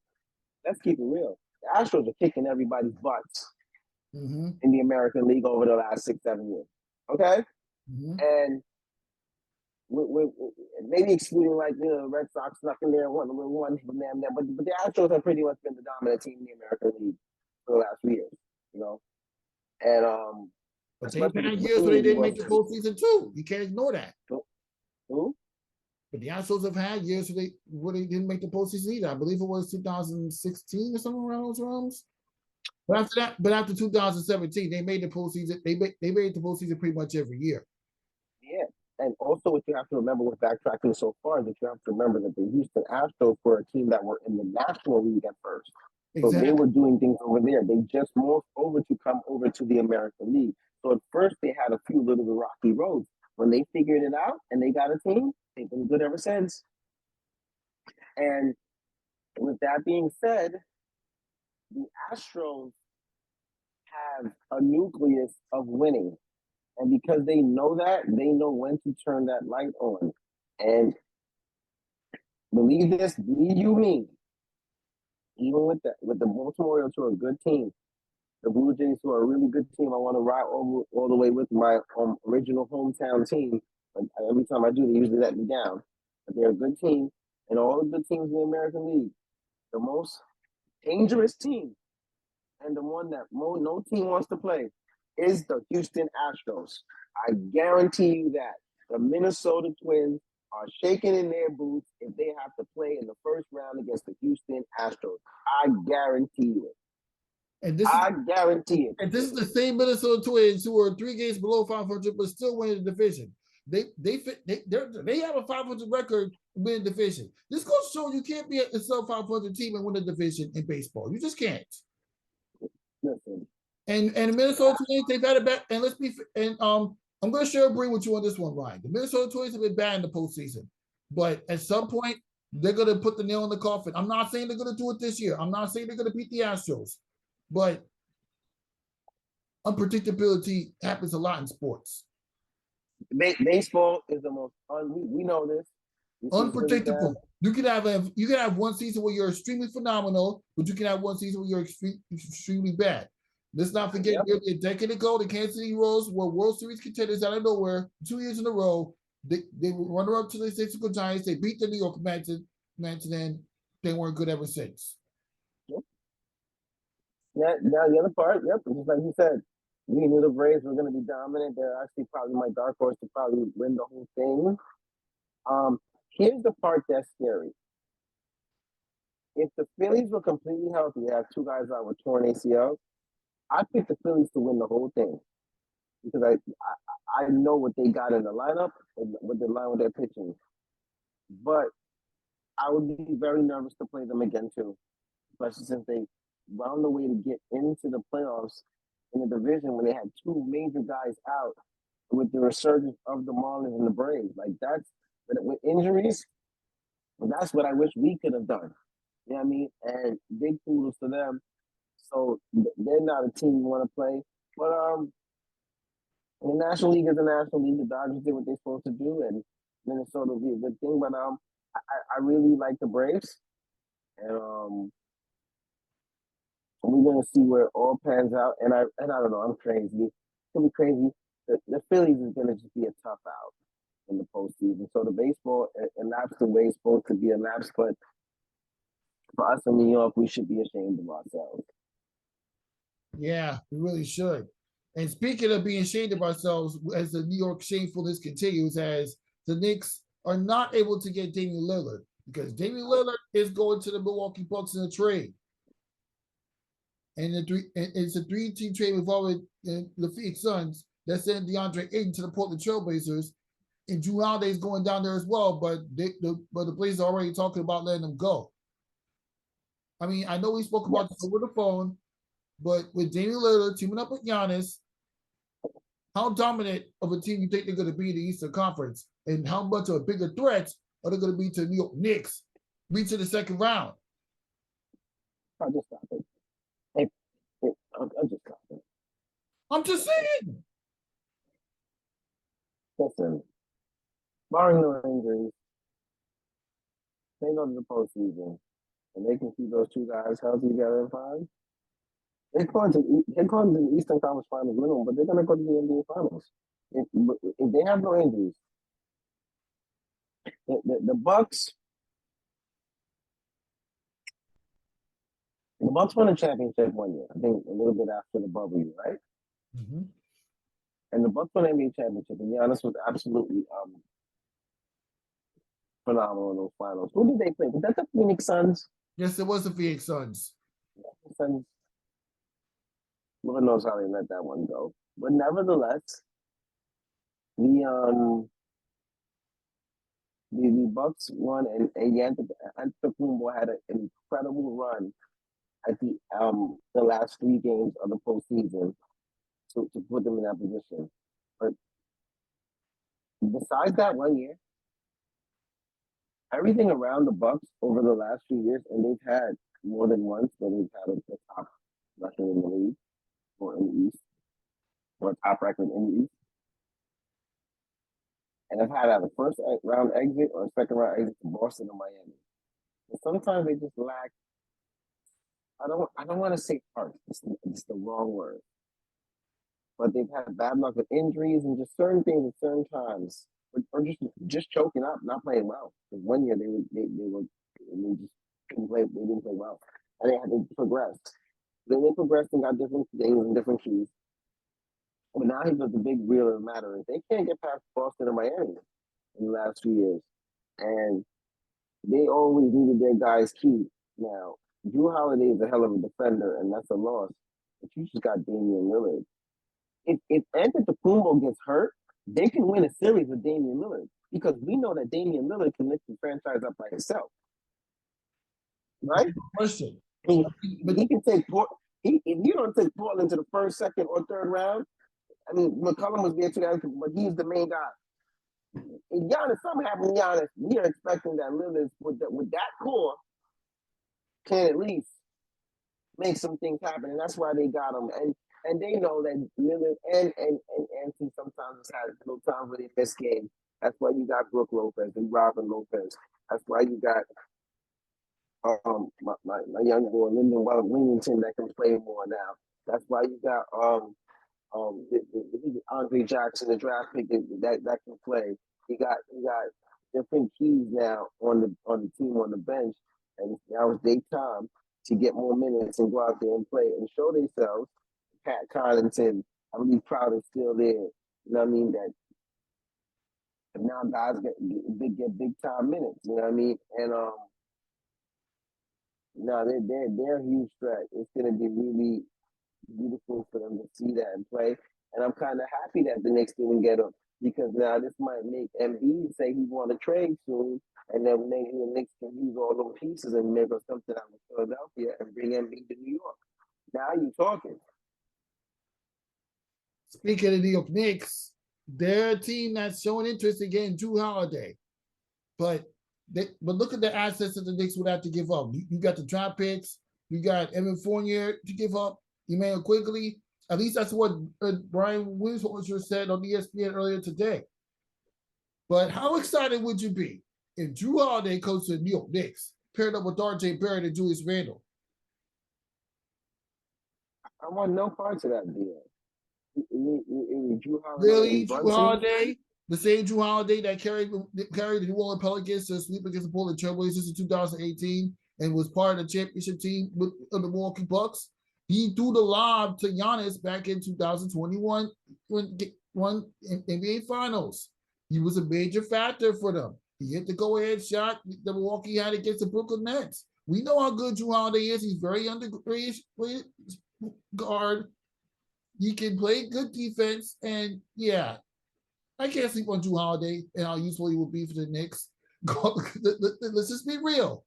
let's keep it real. The Astros are kicking everybody's butts in the American League over the last 6-7 years. Okay? And maybe excluding the Red Sox snuck in there, one from them there, but the Astros have pretty much been the dominant team in the American League for the last few years, And but they've had years where they didn't make the postseason too. You can't ignore that. Who? But the Astros have had years where they didn't make the postseason either. I believe it was 2016 or something around those realms. But after 2017, they made the postseason. They made the postseason pretty much every year. Yeah. And also what you have to remember with backtracking so far, that you have to remember that the Houston Astros were a team that were in the National League at first. Exactly. So they were doing things over there. They just morphed over to come over to the American League. So at first they had a few little rocky roads. When they figured it out and they got a team, they've been good ever since. And with that being said, the Astros have a nucleus of winning. And because they know that, they know when to turn that light on. And believe this, believe you me, even with the Baltimore Orioles, who are a good team, the Blue Jays, who are a really good team, I want to ride all the way with my original hometown team. Every time I do, they usually let me down. But they're a good team, and all the good teams in the American League, the most dangerous team, and the one that no team wants to play, is the Houston Astros. I guarantee you that. The Minnesota Twins are shaking in their boots if they have to play in the first round against the Houston Astros. I guarantee you it. I guarantee it. And this is the same Minnesota Twins who are 3 games below 500 but still winning the division. They have a 500 record winning division. This goes to show you can't be a sub 500 team and win a division in baseball. You just can't. Listen. And Minnesota Twins, they've had a bad. And I'm going to share a break with you on this one, Ryan. The Minnesota Twins have been bad in the postseason, but at some point they're going to put the nail in the coffin. I'm not saying they're going to do it this year. I'm not saying they're going to beat the Astros, but unpredictability happens a lot in sports. Baseball is the most we know this. Unpredictable. You can have one season where you're extremely phenomenal, but you can have one season where you're extremely bad. Let's not forget, nearly a decade ago, the Kansas City Royals were World Series contenders out of nowhere 2 years in a row. They were runner-up to the San Francisco Giants. They beat the New York Mets, and they weren't good ever since. Yep. Yeah, now the other part, just like you said, we knew the Braves were going to be dominant. They're actually probably my dark horse to probably win the whole thing. Here's the part that's scary. If the Phillies were completely healthy, they have 2 guys out with torn ACLs, I picked the Phillies to win the whole thing because I know what they got in the lineup and what they line with their pitching. But I would be very nervous to play them again too, especially since they found a way to get into the playoffs in the division when they had 2 major guys out with the resurgence of the Marlins and the Braves. Like that's with injuries, that's what I wish we could have done. You know what I mean? And big kudos to them. So they're not a team you want to play. But the National League is the National League. The Dodgers did what they're supposed to do, and Minnesota will be a good thing. But I really like the Braves, and we're gonna see where it all pans out. And I don't know. I'm crazy. It's gonna be crazy. The Phillies is gonna just be a tough out in the postseason. So the baseball elapsed the way it's supposed to be elapsed, but for us in New York, we should be ashamed of ourselves. Yeah, we really should. And speaking of being ashamed of ourselves, as the New York shamefulness continues, as the Knicks are not able to get Damien Lillard because Damien Lillard is going to the Milwaukee Bucks in a trade. And it's a 3-team trade involving the Phoenix Suns that sent DeAndre Ayton to the Portland Trailblazers. And Jrue Holiday is going down there as well, but the Blazers are already talking about letting them go. I mean, I know we spoke about this over the phone, but with Damien Lillard teaming up with Giannis, how dominant of a team you think they're going to be in the Eastern Conference? And how much of a bigger threat are they going to be to New York Knicks reaching the second round? I'll just stop it. I'll just stop it. I'm just saying. Listen, barring no injuries, they go to the postseason, and they can keep those 2 guys healthy together in 5. They're going to the Eastern Conference Finals minimum, but they're going to go to the NBA Finals. If they have no injuries, the Bucks won a championship 1 year. I think a little bit after the bubble year, right? Mm-hmm. And the Bucks won an NBA championship, and Giannis was absolutely phenomenal in those finals. Who did they play? Was that the Phoenix Suns? Yes, it was the Phoenix Suns. Yeah, the Suns. Lord knows how they let that one go. But nevertheless, the Bucks won, and Antetokounmpo had an incredible run at the last 3 games of the postseason to put them in that position. But besides that 1 year, everything around the Bucks over the last few years, and they've had more than once where they've had a top record in the league or in the East, or a top record in the East. And I've had either first round exit or second round exit to Boston or Miami. And sometimes they just lack. I don't want to say heart. It's the wrong word. But they've had bad luck with injuries and just certain things at certain times, or just choking up, not playing well. Because 1 year they just couldn't play. They didn't play well, and they had to progress. Then they progressed and got different things and different keys. But now he was the big wheel of the matter. They can't get past Boston or Miami in the last few years. and they always needed their guys key. Now, Jrue Holiday is a hell of a defender, and that's a loss. But you just got Damien Lillard. If Antetokounmpo gets hurt, they can win a series with Damien Lillard because we know that Damien Lillard can lift the franchise up by himself, right? Question. But he can take if you don't take Portland to the first, second, or third round, I mean, McCollum was there too, but he's the main guy. If Giannis, something happened to Giannis, we are expecting that Lillard with that core can at least make some things happen, and that's why they got him. And they know that Lillard and Anthony sometimes has little times where they miss games. That's why you got Brooke Lopez and Robin Lopez. That's why you got my young boy Lyndon Wellington that can play more now. That's why you got Andre Jackson, the draft pick that can play. You got different keys now on the team on the bench, and now it's their time to get more minutes and go out there and play and show themselves. Pat Connaughton, I believe Crowder's still there. You know what I mean? That now guys get big time minutes. You know what I mean? And no, they're a huge threat. It's gonna be really beautiful for them to see that and play. And I'm kind of happy that the Knicks didn't get him because now this might make Embiid say he want to trade soon, and then maybe the Knicks can use all those pieces and make us something out of Philadelphia and bring Embiid to New York. Now you're talking. Speaking of the New York Knicks, they're a team that's showing interest in getting Jrue Holiday. But look at the assets that the Knicks would have to give up. You got the draft picks. You got Evan Fournier to give up. Emmanuel Quigley. At least that's what Brian Windhorst said on ESPN earlier today. But how excited would you be if Jrue Holiday comes to the New York Knicks, paired up with R.J. Barrett and Julius Randle? I want no parts of that deal. Jrue Holiday, the same Jrue Holiday that carried the New Orleans Pelicans to sweep against the Portland Trailblazers in 2018 and was part of the championship team with the Milwaukee Bucks. He threw the lob to Giannis back in 2021 when won NBA Finals. He was a major factor for them. He hit the go-ahead shot that Milwaukee had against the Brooklyn Nets. We know how good Jrue Holiday is. He's very underrated guard. He can play good defense, and yeah, I can't sleep on Jrue Holiday and how useful he will be for the Knicks. Let's just be real.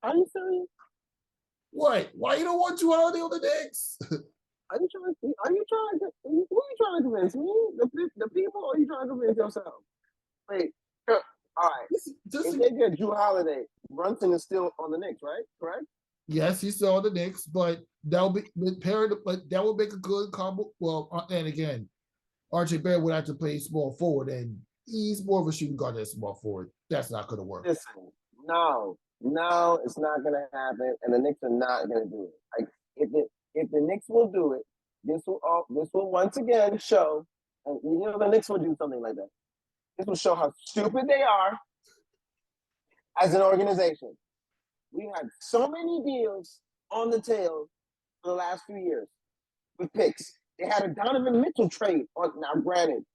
Are you serious? What? Why you don't want Jrue Holiday on the Knicks? Who are you trying to convince me? The people, or are you trying to convince yourself? Wait, all right. If they get Jrue Holiday, Brunson is still on the Knicks, right? Correct? Yes, he's still on the Knicks, but that will make a good combo. Well, and again, R.J. Barrett would have to play small forward, and he's more of a shooting guard than small forward. That's not going to work. Listen, no, it's not going to happen, and the Knicks are not going to do it. Like if the Knicks will do it, this will once again show, and the Knicks will do something like that. This will show how stupid they are as an organization. We had so many deals on the tail for the last few years with picks. They had a Donovan Mitchell trade. Now, granted,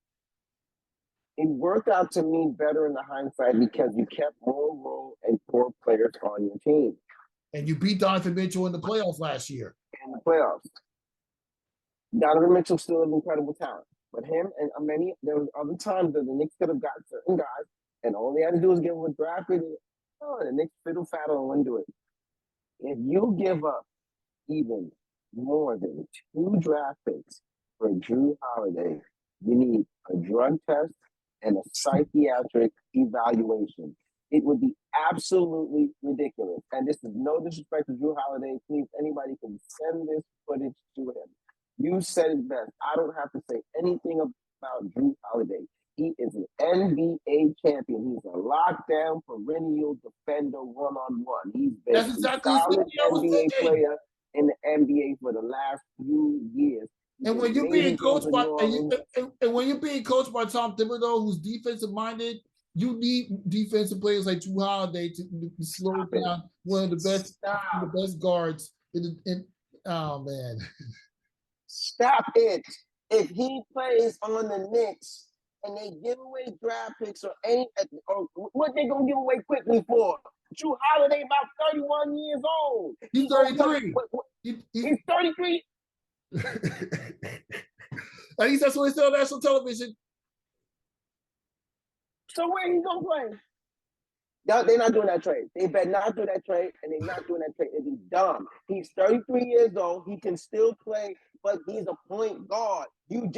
it worked out to me better in the hindsight because you kept more role and core players on your team. And you beat Donovan Mitchell in the playoffs last year. In the playoffs. Donovan Mitchell still has incredible talent. But him and there was other times that the Knicks could have got certain guys, and all they had to do was give him a draft pick. The Knicks fiddle faddle and wouldn't do it. If you give up even more than 2 draft picks for Jrue Holiday, you need a drug test and a psychiatric evaluation. It would be absolutely ridiculous. And this is no disrespect to Jrue Holiday. Please, anybody can send this footage to him. You said it best. I don't have to say anything about Jrue Holiday. He is an NBA champion. He's a lockdown perennial defender one-on-one. He's been a solid NBA player in the NBA for the last few years. And when you're being coached by when you're being coached by Tom Thibodeau, who's defensive minded, you need defensive players like Jrue Holiday to slow down one of the best guards oh man. Stop it. If he plays on the Knicks and they give away draft picks or what they gonna give away quickly for? Jrue Holiday about 31 years old. He's 33. He's 33. At least that's what they say on national television. So where he gonna play? They're not doing that trade. They better not do that trade, and they're not doing that trade. It'd be dumb. He's 33 years old. He can still play, but he's a point guard. You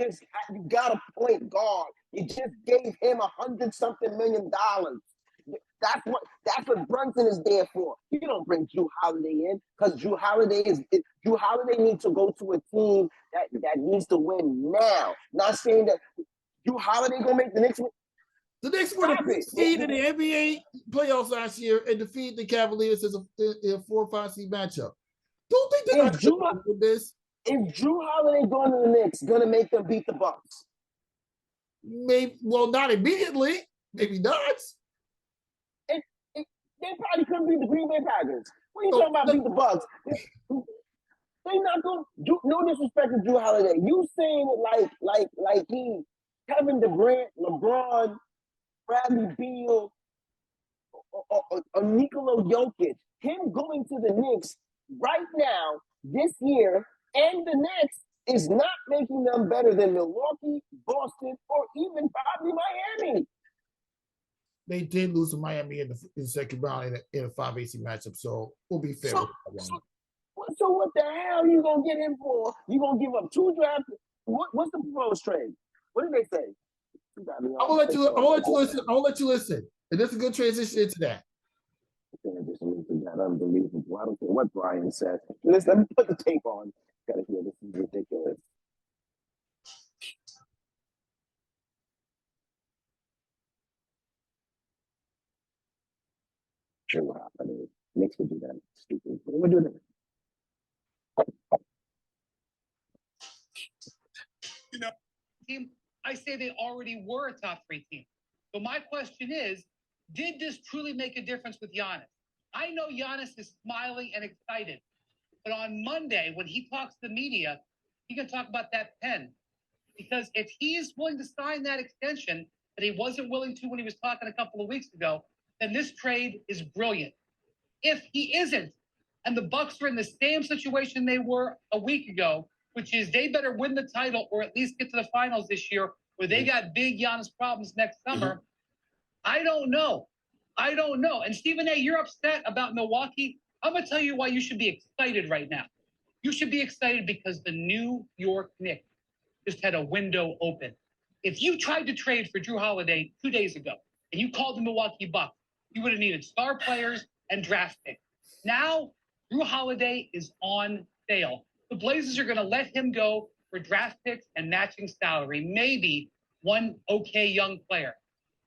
got a point guard. You just gave him $100-something million. That's what Brunson is there for. You don't bring Jrue Holiday in because Jrue Holiday needs to go to a team that needs to win now. Not saying that Jrue Holiday gonna make the Knicks win. The Knicks were the seed in the NBA playoffs last year and defeat the Cavaliers in a 4-5 seed matchup. Don't think they're not going with this. If Jrue Holiday going to the Knicks gonna make them beat the Bucks? Maybe, well, not immediately. Maybe not. They probably couldn't beat the Green Bay Packers. What are you talking about? Beat the Bucks? They not going. No disrespect to Jrue Holiday. You saying it like he Kevin Durant, LeBron, Bradley Beal, or Nikola Jokic. Him going to the Knicks right now, this year, and the next is not making them better than Milwaukee, Boston, or even probably Miami. They did lose to Miami in the second round in a 5-8 matchup, so we'll be fair. So what the hell are you gonna get him for? You gonna give up 2 drafts? What's the proposed trade? What did they say? I'll let you listen. And this is a good transition into that. Unbelievable. I don't care what Brian said. Listen, let me put the tape on. Gotta hear this is ridiculous. Sure, what happened? Knicks would do that. Stupid. What would do that? You know, team. I say they already were a top 3 team. So my question is, did this truly make a difference with Giannis? I know Giannis is smiling and excited, but on Monday, when he talks to the media, he can talk about that pen. Because if he's willing to sign that extension that he wasn't willing to when he was talking a couple of weeks ago, then this trade is brilliant. If he isn't, and the Bucks are in the same situation they were a week ago, which is they better win the title or at least get to the finals this year, where they got big Giannis problems next summer. I don't know. And Stephen A., you're upset about Milwaukee. I'm going to tell you why you should be excited right now. You should be excited because the New York Knicks just had a window open. If you tried to trade for Jrue Holiday 2 days ago and you called the Milwaukee Bucks, you would have needed star players and draft picks. Now, Jrue Holiday is on sale. The Blazers are going to let him go for draft picks and matching salary, maybe one okay young player.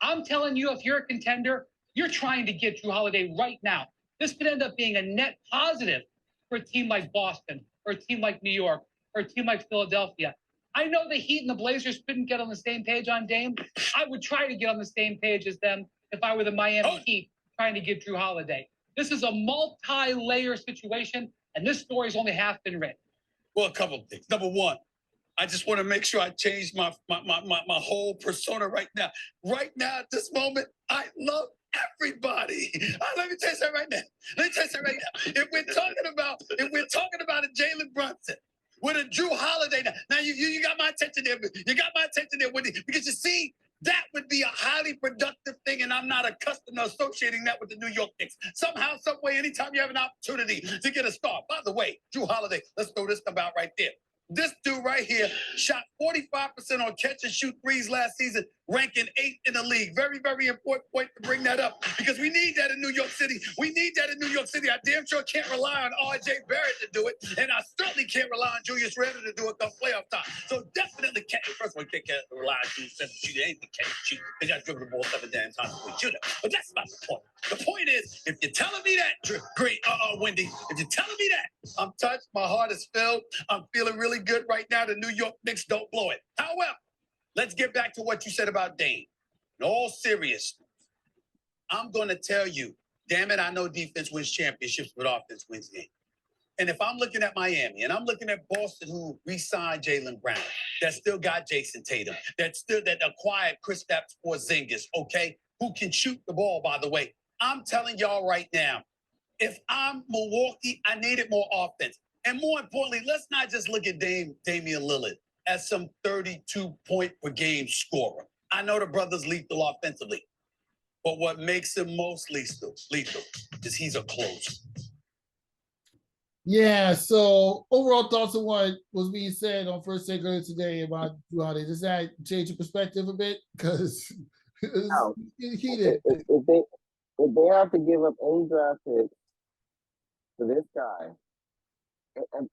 I'm telling you, if you're a contender, you're trying to get Jrue Holiday right now. This could end up being a net positive for a team like Boston or a team like New York or a team like Philadelphia. I know the Heat and the Blazers couldn't get on the same page on Dame. I would try to get on the same page as them if I were the Miami Heat trying to get Jrue Holiday. This is a multi-layer situation, and this story's only half been written. Well, a couple of things. Number one, I just want to make sure I change my whole persona right now. Right now, at this moment, I love everybody. Let me tell you something right now. If we're talking about a Jalen Brunson with a Jrue Holiday, now you got my attention there. You got my attention there, because you see, that would be a highly productive thing, and I'm not accustomed to associating that with the New York Knicks. Somehow, some way, anytime you have an opportunity to get a star. By the way, Jrue Holiday, let's throw this stuff out right there. This dude right here shot 45% on catch and shoot threes last season, ranking 8th in the league. Very, very important point to bring that up, because we need that in New York City. I damn sure can't rely on R.J. Barrett to do it, and I certainly can't rely on Julius Randle to do it come playoff time. So definitely can't. First of all, you can't rely on Julius Randle to shoot anything. Can't shoot. They got to dribble the ball 7 damn times before you shoot it. But that's not the point. The point is, if you're telling me that, Wendy, if you're telling me that, I'm touched. My heart is filled. I'm feeling really good right now. The New York Knicks don't blow it. However, let's get back to what you said about Dame. In all seriousness, I'm going to tell you, damn it, I know defense wins championships, but offense wins games. And if I'm looking at Miami and I'm looking at Boston, who re-signed Jaylen Brown, that still got Jason Tatum, that acquired Kristaps Porzingis, okay, who can shoot the ball, by the way. I'm telling y'all right now, if I'm Milwaukee, I needed more offense. And more importantly, let's not just look at Damian Lillard as some 32-point-per-game scorer. I know the brother's lethal offensively, but what makes him most lethal is he's a closer. Yeah, so overall thoughts on what was being said on First Take earlier today about Jrue Holiday. Does that change your perspective a bit? Because No. he did. If they have to give up any draft picks for this guy,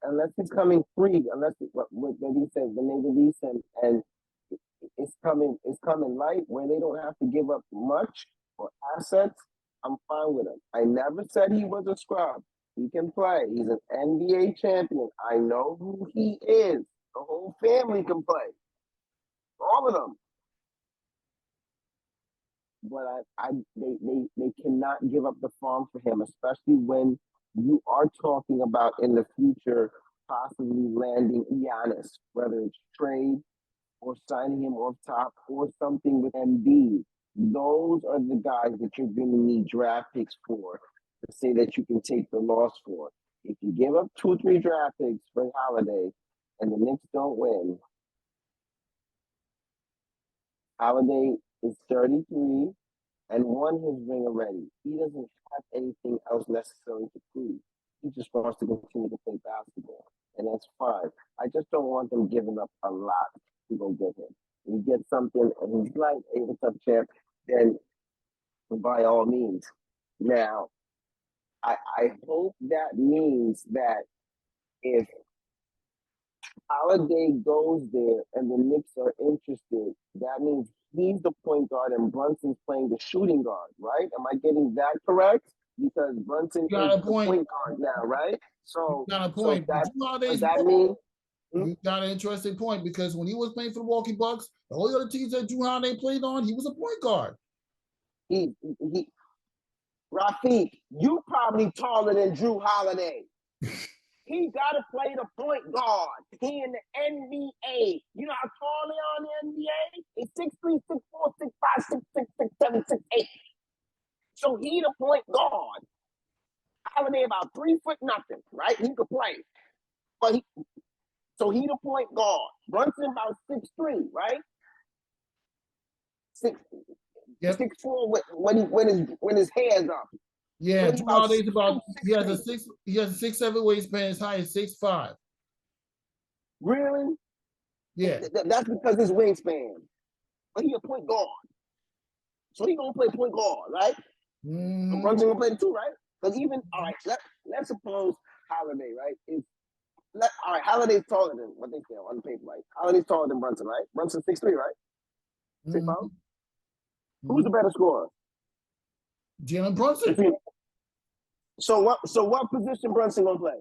unless he's coming free, unless what he says, the nigga release him, and it's coming light where they don't have to give up much for assets, I'm fine with him. I never said he was a scrub. He can play. He's an NBA champion. I know who he is. The whole family can play. All of them. But they cannot give up the farm for him, especially when you are talking about in the future possibly landing Giannis, whether it's trade or signing him off top or something with Embiid. Those are the guys that you're going to need draft picks for to say that you can take the loss for. If you give up 2 or 3 draft picks for Holiday and the Knicks don't win, Holiday is 33 and won his ring already. He doesn't have anything else necessarily to prove. He just wants to continue to play basketball, and that's fine. I just don't want them giving up a lot to go get him. When you get something and he's like, hey, what's up, champ? Then by all means. Now, I hope that means that if Holiday goes there and the Knicks are interested, that means he's the point guard and Brunson's playing the shooting guard, right? Am I getting that correct? Because Brunson is the point guard now, right? So, you got a point. So does that mean? You got an interesting point because when he was playing for the Milwaukee Bucks, the only other teams that Jrue Holiday played on, he was a point guard. Rafiq, you probably taller than Jrue Holiday. He got to play the point guard. He in the NBA. You know how tall they are in the NBA? He's 6'3", 6'4", 6'5", 6'6", 6'7", 6'8". So he the point guard. Holiday about 3 foot nothing, right? He could play. So he the point guard. Brunson about 6'3", right? 6'4" when his hair's up. Yeah, Jrue Holiday's about he has a 6'7" wingspan, as high as 6'5". Really? Yeah. That's because his wingspan. But he a point guard. So he gonna play point guard, right? Mm-hmm. So Brunson gonna play the 2, right? Because even let's suppose Holiday, right? Holiday's taller than what they say on the paper, right? Holiday's taller than Brunson, right? Brunson's 6'3", right? 6'5". Mm-hmm. Who's the better scorer? Jalen Brunson. So what position Brunson gonna play?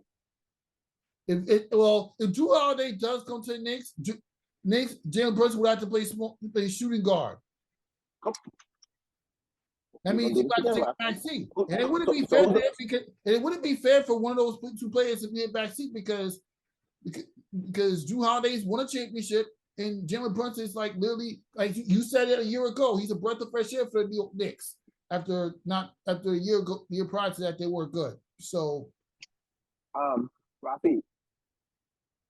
If Jrue Holiday does come to the Knicks, Jalen Brunson would have to play shooting guard. That means you got to take a back seat. And it wouldn't be fair for them because it wouldn't be fair for one of those 2 players to be a back seat because Jrue Holiday's won a championship and Jalen Brunson is like literally, like you said it a year ago, he's a breath of fresh air for the New York Knicks. After a year prior to that, they were good. So, Rafi,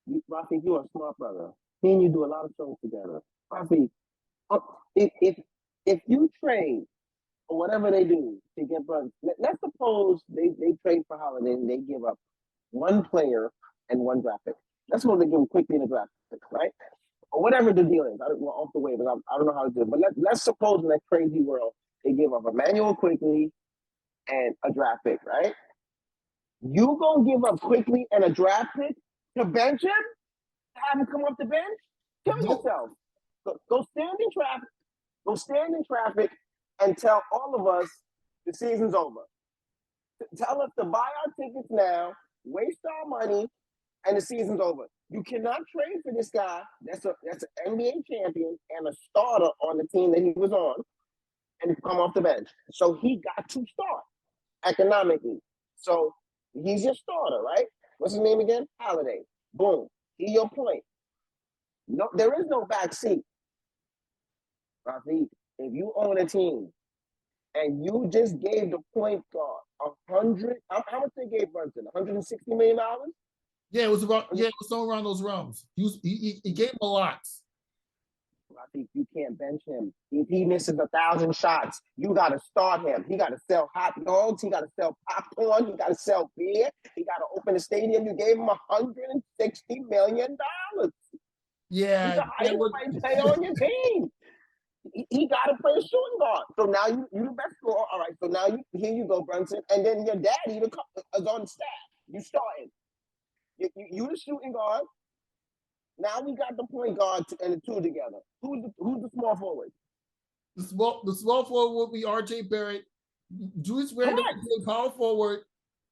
you are a smart brother. Me and you do a lot of shows together. Rafi, if you trade or whatever they do to get Brunson, let's suppose they trade for Holiday and they give up 1 player and 1 draft pick. Let's suppose they give him quickly in a draft pick, right? Or whatever the deal is. I don't know off the way, but I don't know how to do it. But let's suppose in that crazy world they give up Emmanuel Quickly and a draft pick, right? You gonna give up Quickly and a draft pick to bench him? To have him come off the bench? Kill yourself. Go stand in traffic. Go stand in traffic and tell all of us the season's over. Tell us to buy our tickets now, waste our money, and the season's over. You cannot trade for this guy. That's an NBA champion and a starter on the team that he was on, and come off the bench. So he got to start economically. So he's your starter, right? What's his name again? Holiday. Boom. Here's your point. No, there is no back seat. Rafi, if you own a team and you just gave the point guard 100, how much they gave Brunson? $160 million? Yeah, it was somewhere around those realms. He gave him a lot. I think you can't bench him. If he misses 1,000 shots, you got to start him. He got to sell hot dogs. He got to sell popcorn. He got to sell beer. He got to open the stadium. You gave him $160 million. Yeah, he's the highest player on your team. He got to play a shooting guard. So now you the best scorer. All right. So now here you go, Brunson, and then your daddy is on the staff. You starting. You the shooting guard. Now we got the point guard and the two together. Who's the small forward? The small forward will be R.J. Barrett. Julius Randle will play power forward,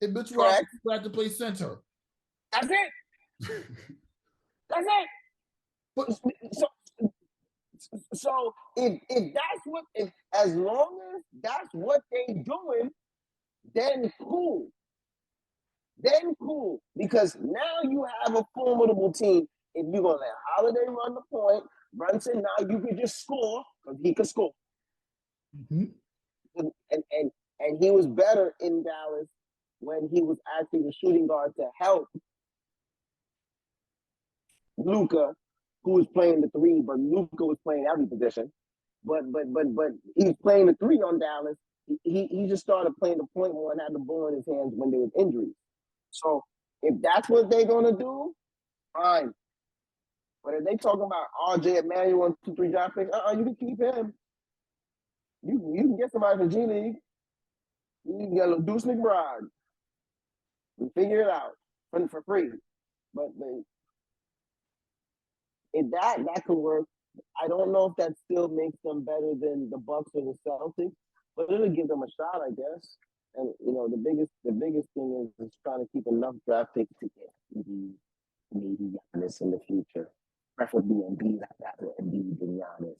and Mitch Robinson will have to play center. That's it. That's it. But so if as long as that's what they doing, then cool. Then cool. Because now you have a formidable team. If you're gonna let Holiday run the point, Brunson, now you can just score because he could score. Mm-hmm. And he was better in Dallas when he was actually the shooting guard to help Luka, who was playing the three, but Luka was playing every position. But he was playing the three on Dallas. He just started playing the point more and had the ball in his hands when there was injuries. So if that's what they're gonna do, fine. But if they talking about RJ Emmanuel and 2-3 draft picks, you can keep him. You can get somebody from G League. You can get a little Deuce McBride. We figure it out for free. But if that could work, I don't know if that still makes them better than the Bucks or the Celtics, but it'll give them a shot, I guess. And the biggest thing is trying to keep enough draft picks to get maybe Giannis in the future. Preferably Embiid, rather Embiid than Giannis.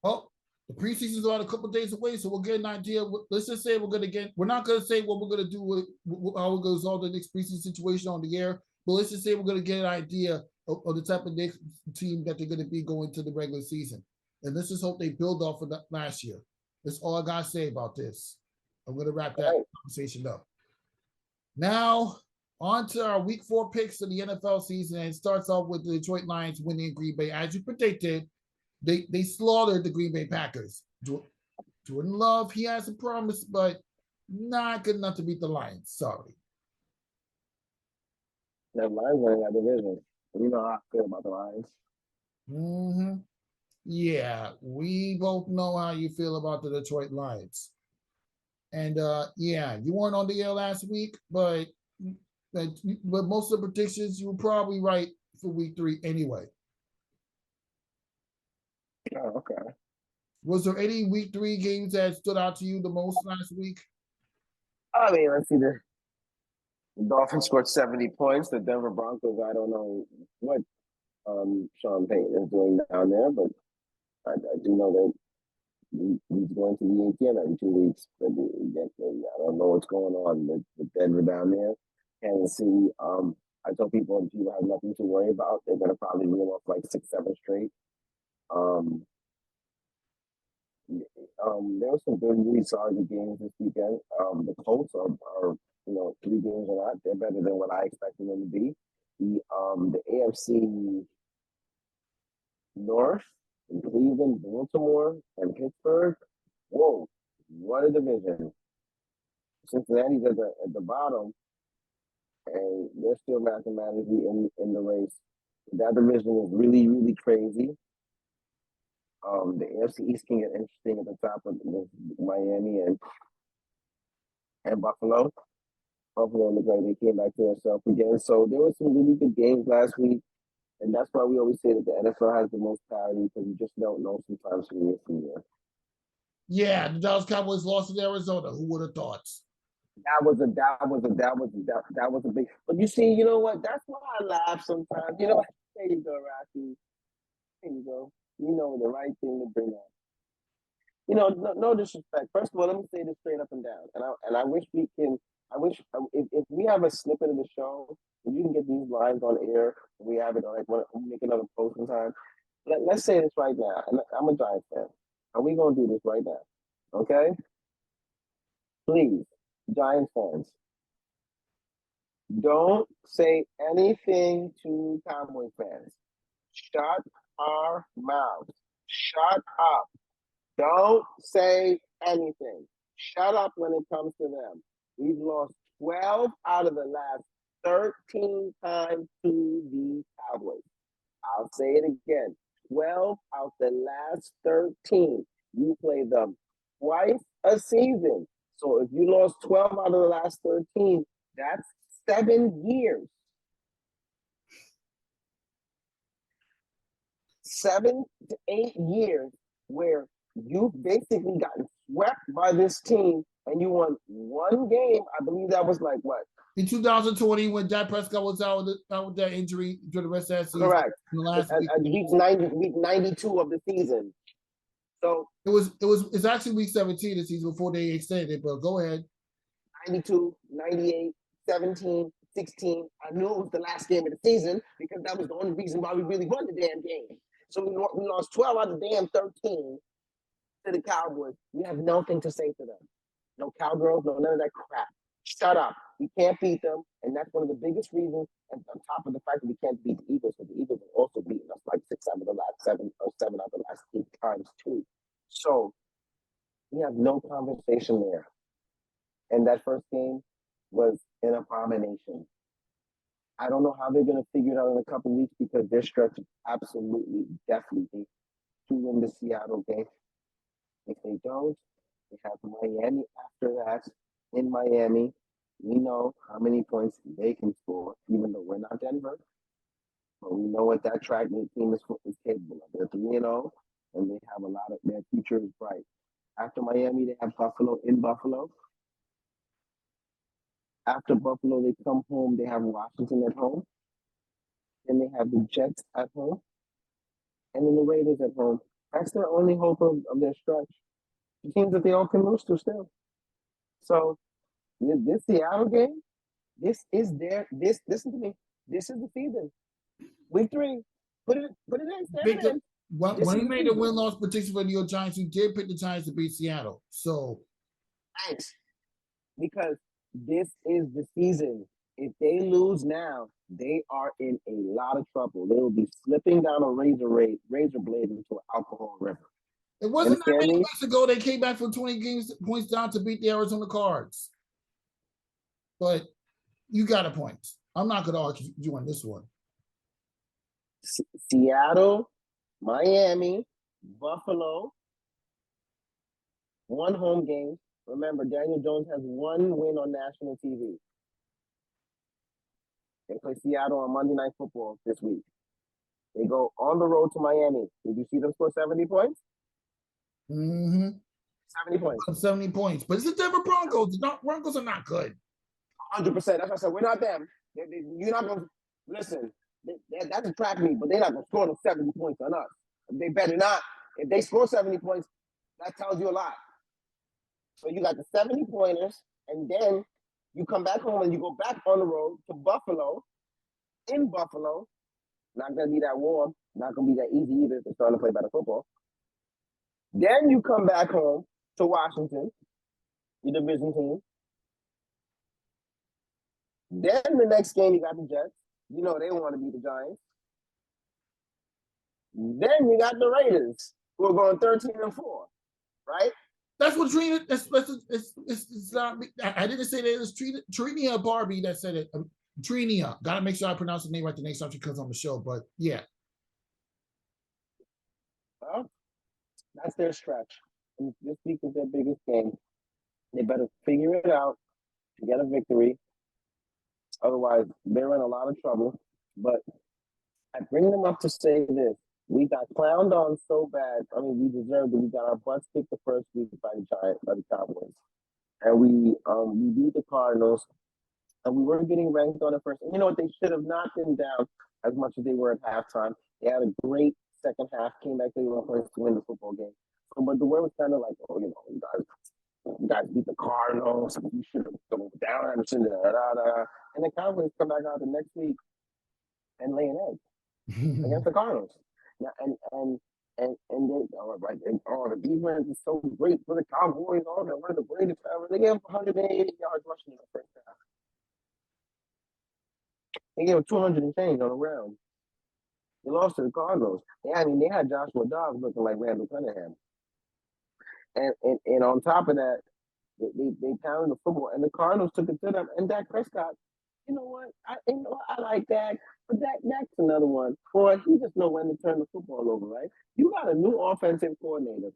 Well, the preseason's about a couple days away, so we'll get an idea. Let's just say we're not going to say what we're going to do with how we're going to resolve the next preseason situation on the air, but let's just say we're going to get an idea of the type of next team that they're going to be going to the regular season. And let's just hope they build off of that last year. That's all I got to say about this. I'm going to wrap that conversation up. Now, on to our week 4 picks of the NFL season, and it starts off with the Detroit Lions winning in Green Bay. As you predicted, they slaughtered the Green Bay Packers. Jordan Love, he has a promise, but not good enough to beat the Lions. Sorry. The Lions winning that division. You know how I feel about the Lions. Mm-hmm. Yeah, we both know how you feel about the Detroit Lions. And you weren't on the air last week, but most of the predictions you were probably right for week 3 anyway. Oh, okay. Was there any week 3 games that stood out to you the most last week? I mean, let's see. The Dolphins scored 70 points. The Denver Broncos, I don't know what Sean Payton is doing down there, but I do know that he's going to the ATM every 2 weeks. But I don't know what's going on with Denver down there. Kansas City, I tell people have nothing to worry about. They're going to probably reel off like 6, 7 straight. There were some good, really solid games this weekend. The Colts are 3 games or not. They're better than what I expected them to be. The AFC North, in Cleveland, Baltimore, and Pittsburgh. Whoa, what a division! Cincinnati's at the bottom, and they're still mathematically in the race. That division is really, really crazy. The AFC East can get interesting at the top with Miami and Buffalo. Buffalo looked like they came back to themselves again. So there were some really good games last week. And that's why we always say that the NFL has the most parity, because you just don't know sometimes from year to year. Yeah, the Dallas Cowboys lost in Arizona. Who would have thought? That was a big. But you see, you know what? That's why I laugh sometimes. You know, there you go, Rocky. There you go. You know the right thing to bring up. No disrespect. First of all, let me say this straight up and down. And I wish we can I wish if we have a snippet of the show, if you can get these lines on air, we have it on like when we make another post in time. Let's say this right now. And I'm a Giants fan. Are we gonna do this right now? Okay? Please, Giants fans, don't say anything to Cowboy fans. Shut our mouths. Shut up. Don't say anything. Shut up when it comes to them. We've lost 12 out of the last 13 times to the Cowboys. I'll say it again. 12 out the last 13. You play them twice a season. So if you lost 12 out of the last 13, that's 7 years. 7 to 8 years where you've basically gotten swept by this team and you won one game. I believe that was like what? In 2020, when Dak Prescott was out with that injury during the rest of that season. Correct. In the last week 92 of the season. So it's actually week 17 of the season before they extended it, but go ahead. 92, 98, 17, 16. I knew it was the last game of the season because that was the only reason why we really won the damn game. So we lost 12 out of the damn 13 to the Cowboys. We have nothing to say to them. No cowgirls, no none of that crap. Shut up. We can't beat them, and that's one of the biggest reasons. And on top of the fact that we can't beat the Eagles, but the Eagles have also beaten us like 6 out of the last 7 or 7 out of the last 8 times too. So we have no conversation there. And that first game was an abomination. I don't know how they're going to figure it out in a couple of weeks because their stretch is absolutely, definitely to win the Seattle game. If they don't, they have Miami after that. In Miami, we know how many points they can score, even though we're not Denver. But we know what that track meet team is capable of. They're 3-0, and they have a lot of their future is bright. After Miami, they have Buffalo in Buffalo. After Buffalo, they come home. They have Washington at home. Then they have the Jets at home. And then the Raiders at home. That's their only hope of their stretch. The teams that they all can lose to still. So this Seattle game, listen to me. This is the season. Week 3. Put it in. When you made the win-loss prediction for the New York Giants, you did pick the Giants to beat Seattle. So thanks. Because this is the season. If they lose now, they are in a lot of trouble. They will be slipping down a razor blade into an alcohol river. It wasn't that many weeks ago they came back from 20 points down to beat the Arizona Cards. But you got a point. I'm not going to argue you on this one. Seattle, Miami, Buffalo, 1 home game. Remember, Daniel Jones has 1 win on national TV. They play Seattle on Monday Night Football this week. They go on the road to Miami. Did you see them score 70 points? Mm-hmm. 70 points. 70 points. But it's the Denver Broncos. The Broncos are not good. 100%. That's what I said. We're not them. You're not going to listen. That's a track meet, but they're not going to score 70 points on us. They better not. If they score 70 points, that tells you a lot. So you got the 70 pointers, and then you come back home and you go back on the road to Buffalo. In Buffalo, not going to be that warm, not going to be that easy either. They're starting to play better football. Then you come back home to Washington, your division team. Then the next game, you got the Jets. You know they want to beat the Giants. Then you got the Raiders, who are going 13-4, right? That's what Trina. It's not. I didn't say that. It was Trinia Barbie that said it. Trinia. Got to make sure I pronounce the name right the next time she comes on the show. But yeah. Well, that's their stretch. And this week is their biggest game. They better figure it out to get a victory. Otherwise, they're in a lot of trouble. But I bring them up to say this. We got clowned on so bad. I mean, we deserved it. We got our butts kicked the first week by the Cowboys. And we beat the Cardinals. And we weren't getting ranked on the first. And you know what? They should have knocked them down as much as they were at halftime. They had a great second half, came back 31 points to win the football game. So, but the word was kind of like, oh, you know, you guys, You guys beat the Cardinals. You should have gone down Anderson. And the Cowboys come back out the next week and lay an egg against the Cardinals. Now, and they, right, the defense is so great for the Cowboys. They're one of the greatest ever. They gave up 180 yards rushing in the first half. They gave up 200 and change on the round. They lost to the Cardinals. They had Joshua Dobbs looking like Randall Cunningham. And on top of that, they pounded the football, and the Cardinals took it to them. And Dak Prescott, you know what? I like Dak, but Dak's another one. Boy, he just know when to turn the football over, right? You got a new offensive coordinator,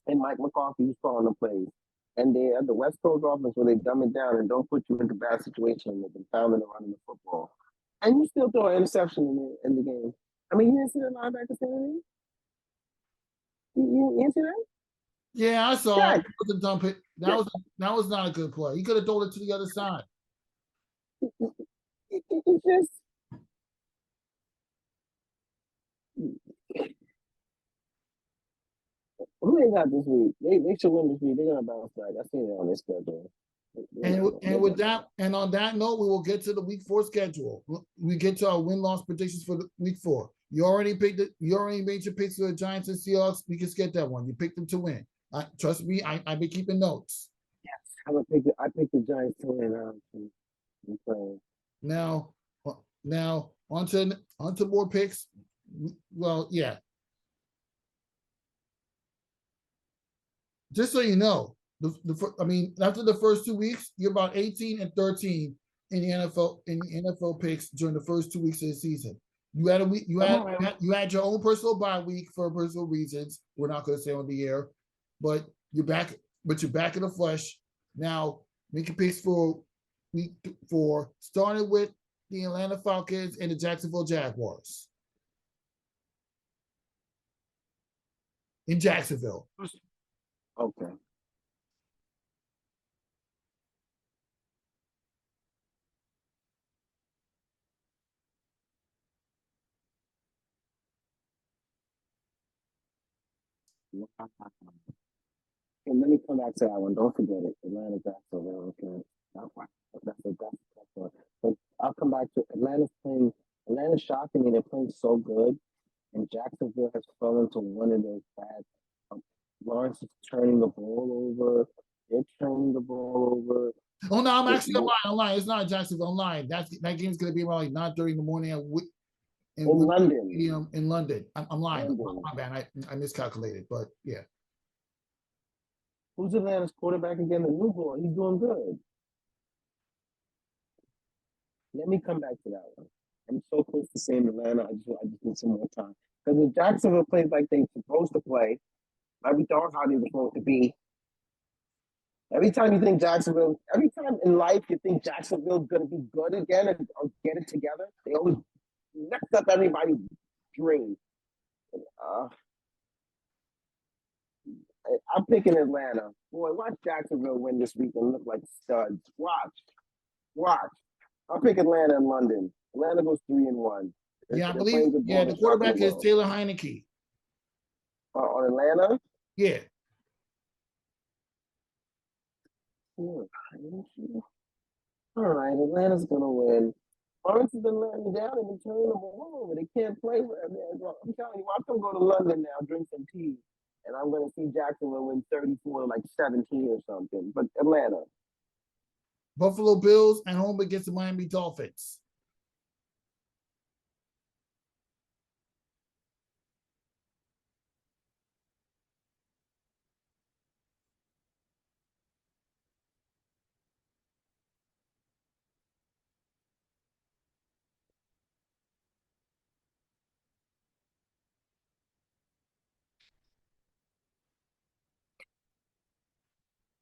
and Mike McCarthy who's calling the plays. And they are the West Coast offense where they dumb it down and don't put you into bad situations with them pounding and running the football. And you still throw an interception in the game. I mean, you didn't see the linebacker say anything? You didn't see that? Yeah, I saw it. It was a dump it. That was not a good play. He could have thrown it to the other side. It's just who they got this week? They should win this week. They're gonna bounce back. I seen it on their schedule. And with that, and on that note, we will get to the week 4 schedule. We get to our win-loss predictions for the week 4. You already made your picks for the Giants and Seahawks. We can skip that one. You picked them to win. Trust me, I've been keeping notes. Yes, I picked the Giants to win. Now onto more picks. Well, yeah. Just so you know, after the first 2 weeks, you're about 18 and 13 in the NFL picks during the first 2 weeks of the season. You had a week. You had your own personal bye week for personal reasons. We're not going to say on the air, but you're back. But you're back in the flesh now. Making picks for week 4, starting with the Atlanta Falcons and the Jacksonville Jaguars in Jacksonville. Okay. And let me come back to that one. Don't forget it. Atlanta, Jacksonville. Okay. That's one. But I'll come back to Atlanta's playing. Atlanta's shocking me. They're playing so good. And Jacksonville has fallen into one of those bad. Lawrence is turning the ball over. They're turning the ball over. Oh no, I'm actually online. It's not Jacksonville online. That game's gonna be around like 9:30 in the morning in London. In London. I'm lying. My bad. I miscalculated, but yeah. Who's Atlanta's quarterback again? The new boy. He's doing good. Let me come back to that one. I'm so close to saying Atlanta. I just need some more time. Because if Jacksonville plays like they're supposed to play, like we thought how they were supposed to be. Every time in life you think Jacksonville's going to be good again or get it together, they always mess up everybody's dream. I'm picking Atlanta. Boy, watch Jacksonville win this week and look like studs. Watch. I'll pick Atlanta and London. Atlanta goes 3-1. Yeah, I believe. Yeah, the quarterback is Taylor Heineke. On Atlanta? Yeah. All right, Atlanta's gonna win. Lawrence has been letting me down. They've been turning the ball over. They can't play. I'm telling you, I'm gonna go to London now, drink some tea, and I'm gonna see Jacksonville win 34-17 or something. But Atlanta. Buffalo Bills at home against the Miami Dolphins.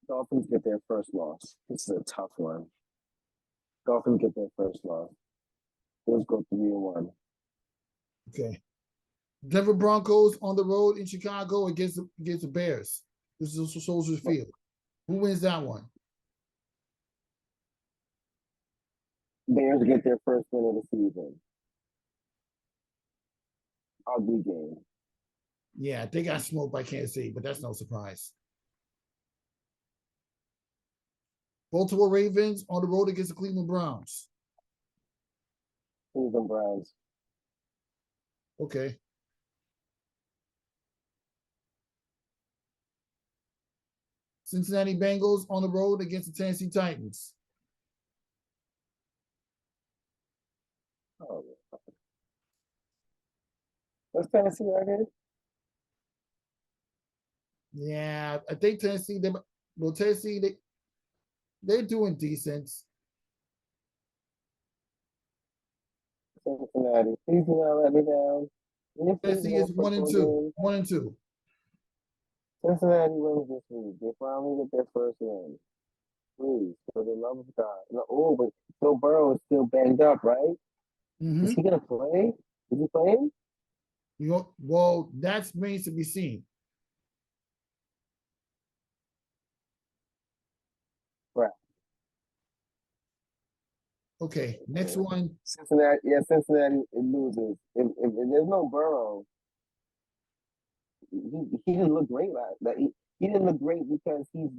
Dolphins get their first loss. This is a tough one. Dolphins get their first loss. Bills go 3-1. Okay. Denver Broncos on the road in Chicago against the Bears. This is Soldier Field. Who wins that one? Bears get their first win of the season. Ugly game. Yeah, they got smoked by Kansas City, but that's no surprise. Baltimore Ravens on the road against the Cleveland Browns. Cleveland Browns. Okay. Cincinnati Bengals on the road against the Tennessee Titans. Oh, what's Tennessee right here? Yeah, I think Tennessee, they're doing decent. Cincinnati. Please do not let me down. Tennessee is 1-2. 1-2. Cincinnati wins this week. They finally get their first win. Please, for the love of God. No, oh, but Joe Burrow is still banged up, right? Is he gonna play? Is he playing? Well, that's remains to be seen. Right. Okay, next one. Cincinnati. Yeah, Cincinnati it loses. If there's no Burrow, he didn't look great last. He didn't look great because he's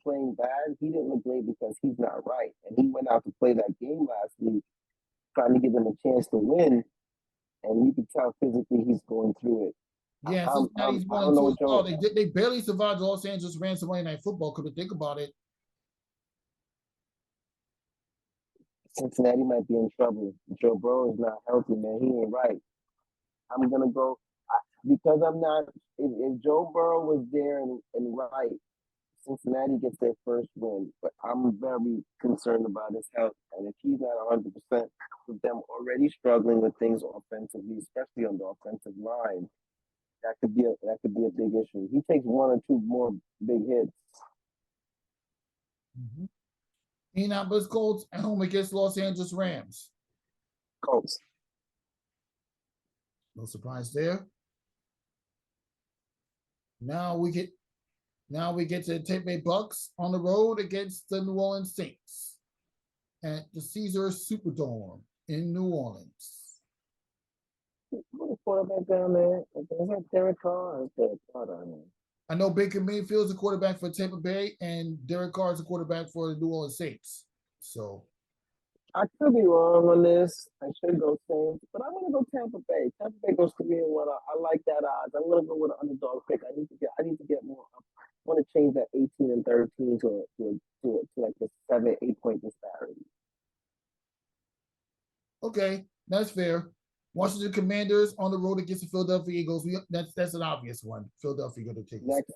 playing bad. He didn't look great because he's not right. And he went out to play that game last week, trying to give them a chance to win. And you could tell physically he's going through it. Yeah, Cincinnati's 1-2 as well. They barely survived the Los Angeles Rams Monday Night Football. Could you think about it? Cincinnati might be in trouble. Joe Burrow is not healthy, man. He ain't right. I'm gonna go because I'm not. If Joe Burrow was there and right, Cincinnati gets their first win. But I'm very concerned about his health, and if he's not 100%, with them already struggling with things offensively, especially on the offensive line, that could be a big issue. He takes one or two more big hits. Indianapolis Colts at home against Los Angeles Rams. Colts. No surprise there. Now we get to the Tampa Bay Bucks on the road against the New Orleans Saints at the Caesars Superdome in New Orleans. Who's the quarterback down there? Is that Derek Carr or is Derek Carr down there? I know Baker Mayfield's a quarterback for Tampa Bay, and Derek Carr is a quarterback for the New Orleans Saints. So I could be wrong on this. I should go Saints, but I'm gonna go Tampa Bay. Tampa Bay goes 3-1. I like that odds. I'm gonna go with an underdog pick. I need to get more. I want to change that 18-13 to like a 7-8 point disparity. Okay, that's fair. Washington Commanders on the road against the Philadelphia Eagles. That's an obvious one. Philadelphia going to take Next.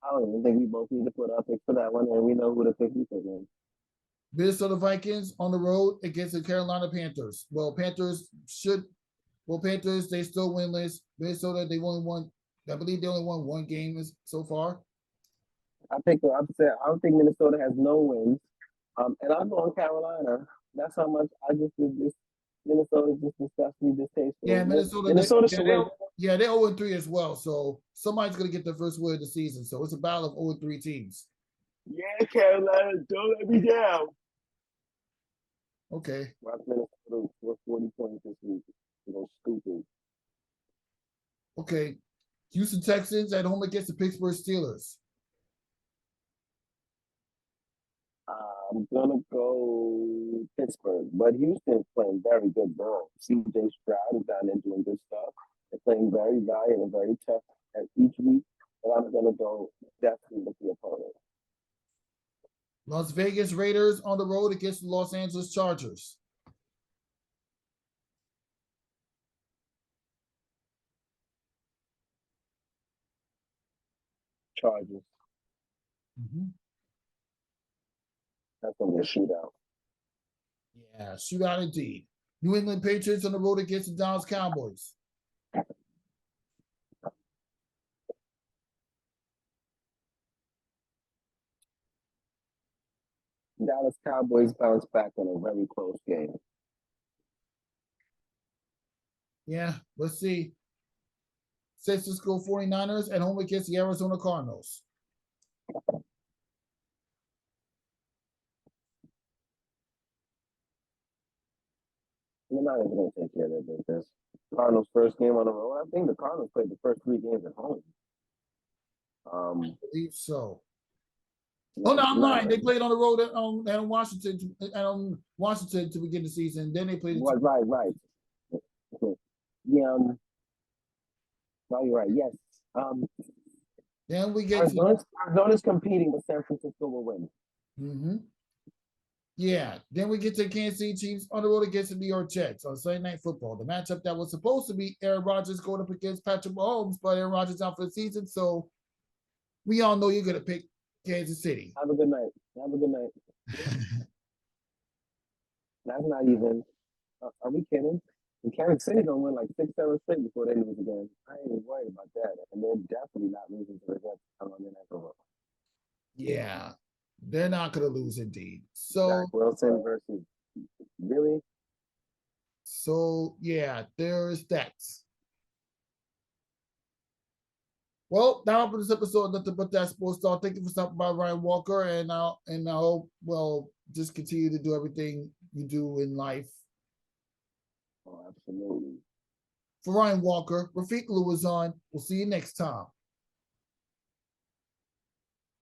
I don't even think we both need to put our picks for that one, and we know who the pick we pick in. Minnesota Vikings on the road against the Carolina Panthers. Panthers, they still winless. Minnesota, I believe they only won one game so far. I don't think Minnesota has no wins. And I'll go on Carolina. That's how much I just did this. Minnesota just disgustingly distasteful. Yeah, Minnesota should win. Yeah, they're 0-3 as well. So somebody's going to get their first win of the season. So it's a battle of 0-3 teams. Yeah, Carolina, don't let me down. Okay. Watch Minnesota for 40 points this week. They're stupid. Okay. Houston Texans at home against the Pittsburgh Steelers. I'm gonna go Pittsburgh, but Houston's playing very good ball. CJ Stroud is down there doing good stuff. They're playing very valiant and very tough at each week, and I'm gonna go definitely with the opponent. Las Vegas Raiders on the road against the Los Angeles Chargers. Chargers. That's gonna be a shootout. Yeah, shootout indeed. New England Patriots on the road against the Dallas Cowboys. Dallas Cowboys bounce back in a very close game. Yeah, let's see. San Francisco 49ers at home against the Arizona Cardinals. They're not even going to take care of their business. Cardinals' first game on the road. I think the Cardinals played the first 3 games at home. I believe so. Oh no, I'm lying. They played on the road at Washington to begin the season. Then they played. Right. Yeah. No, you're right. Yes. Then we get Arizona's competing, but San Francisco will win. Mm-hmm. Yeah. Then we get to Kansas City Chiefs on the road against the New York Jets on Sunday Night Football. The matchup that was supposed to be Aaron Rodgers going up against Patrick Mahomes, but Aaron Rodgers out for the season. So we all know you're gonna pick Kansas City. Have a good night. That's not even. Are we kidding? And Kansas City gonna win like 6-7 straight before they lose again. I ain't even worried about that, and they're definitely not losing to the Jets on Monday Night Football. Yeah, they're not gonna lose indeed. So Zach Wilson versus really. So yeah, there's that. Well, now for this episode, nothing but that sports talk. Thank you for stopping by, Ryan Walker, and I hope just continue to do everything you do in life. Oh, absolutely. For Ryan Walker, Rafiq Lewis on. We'll see you next time.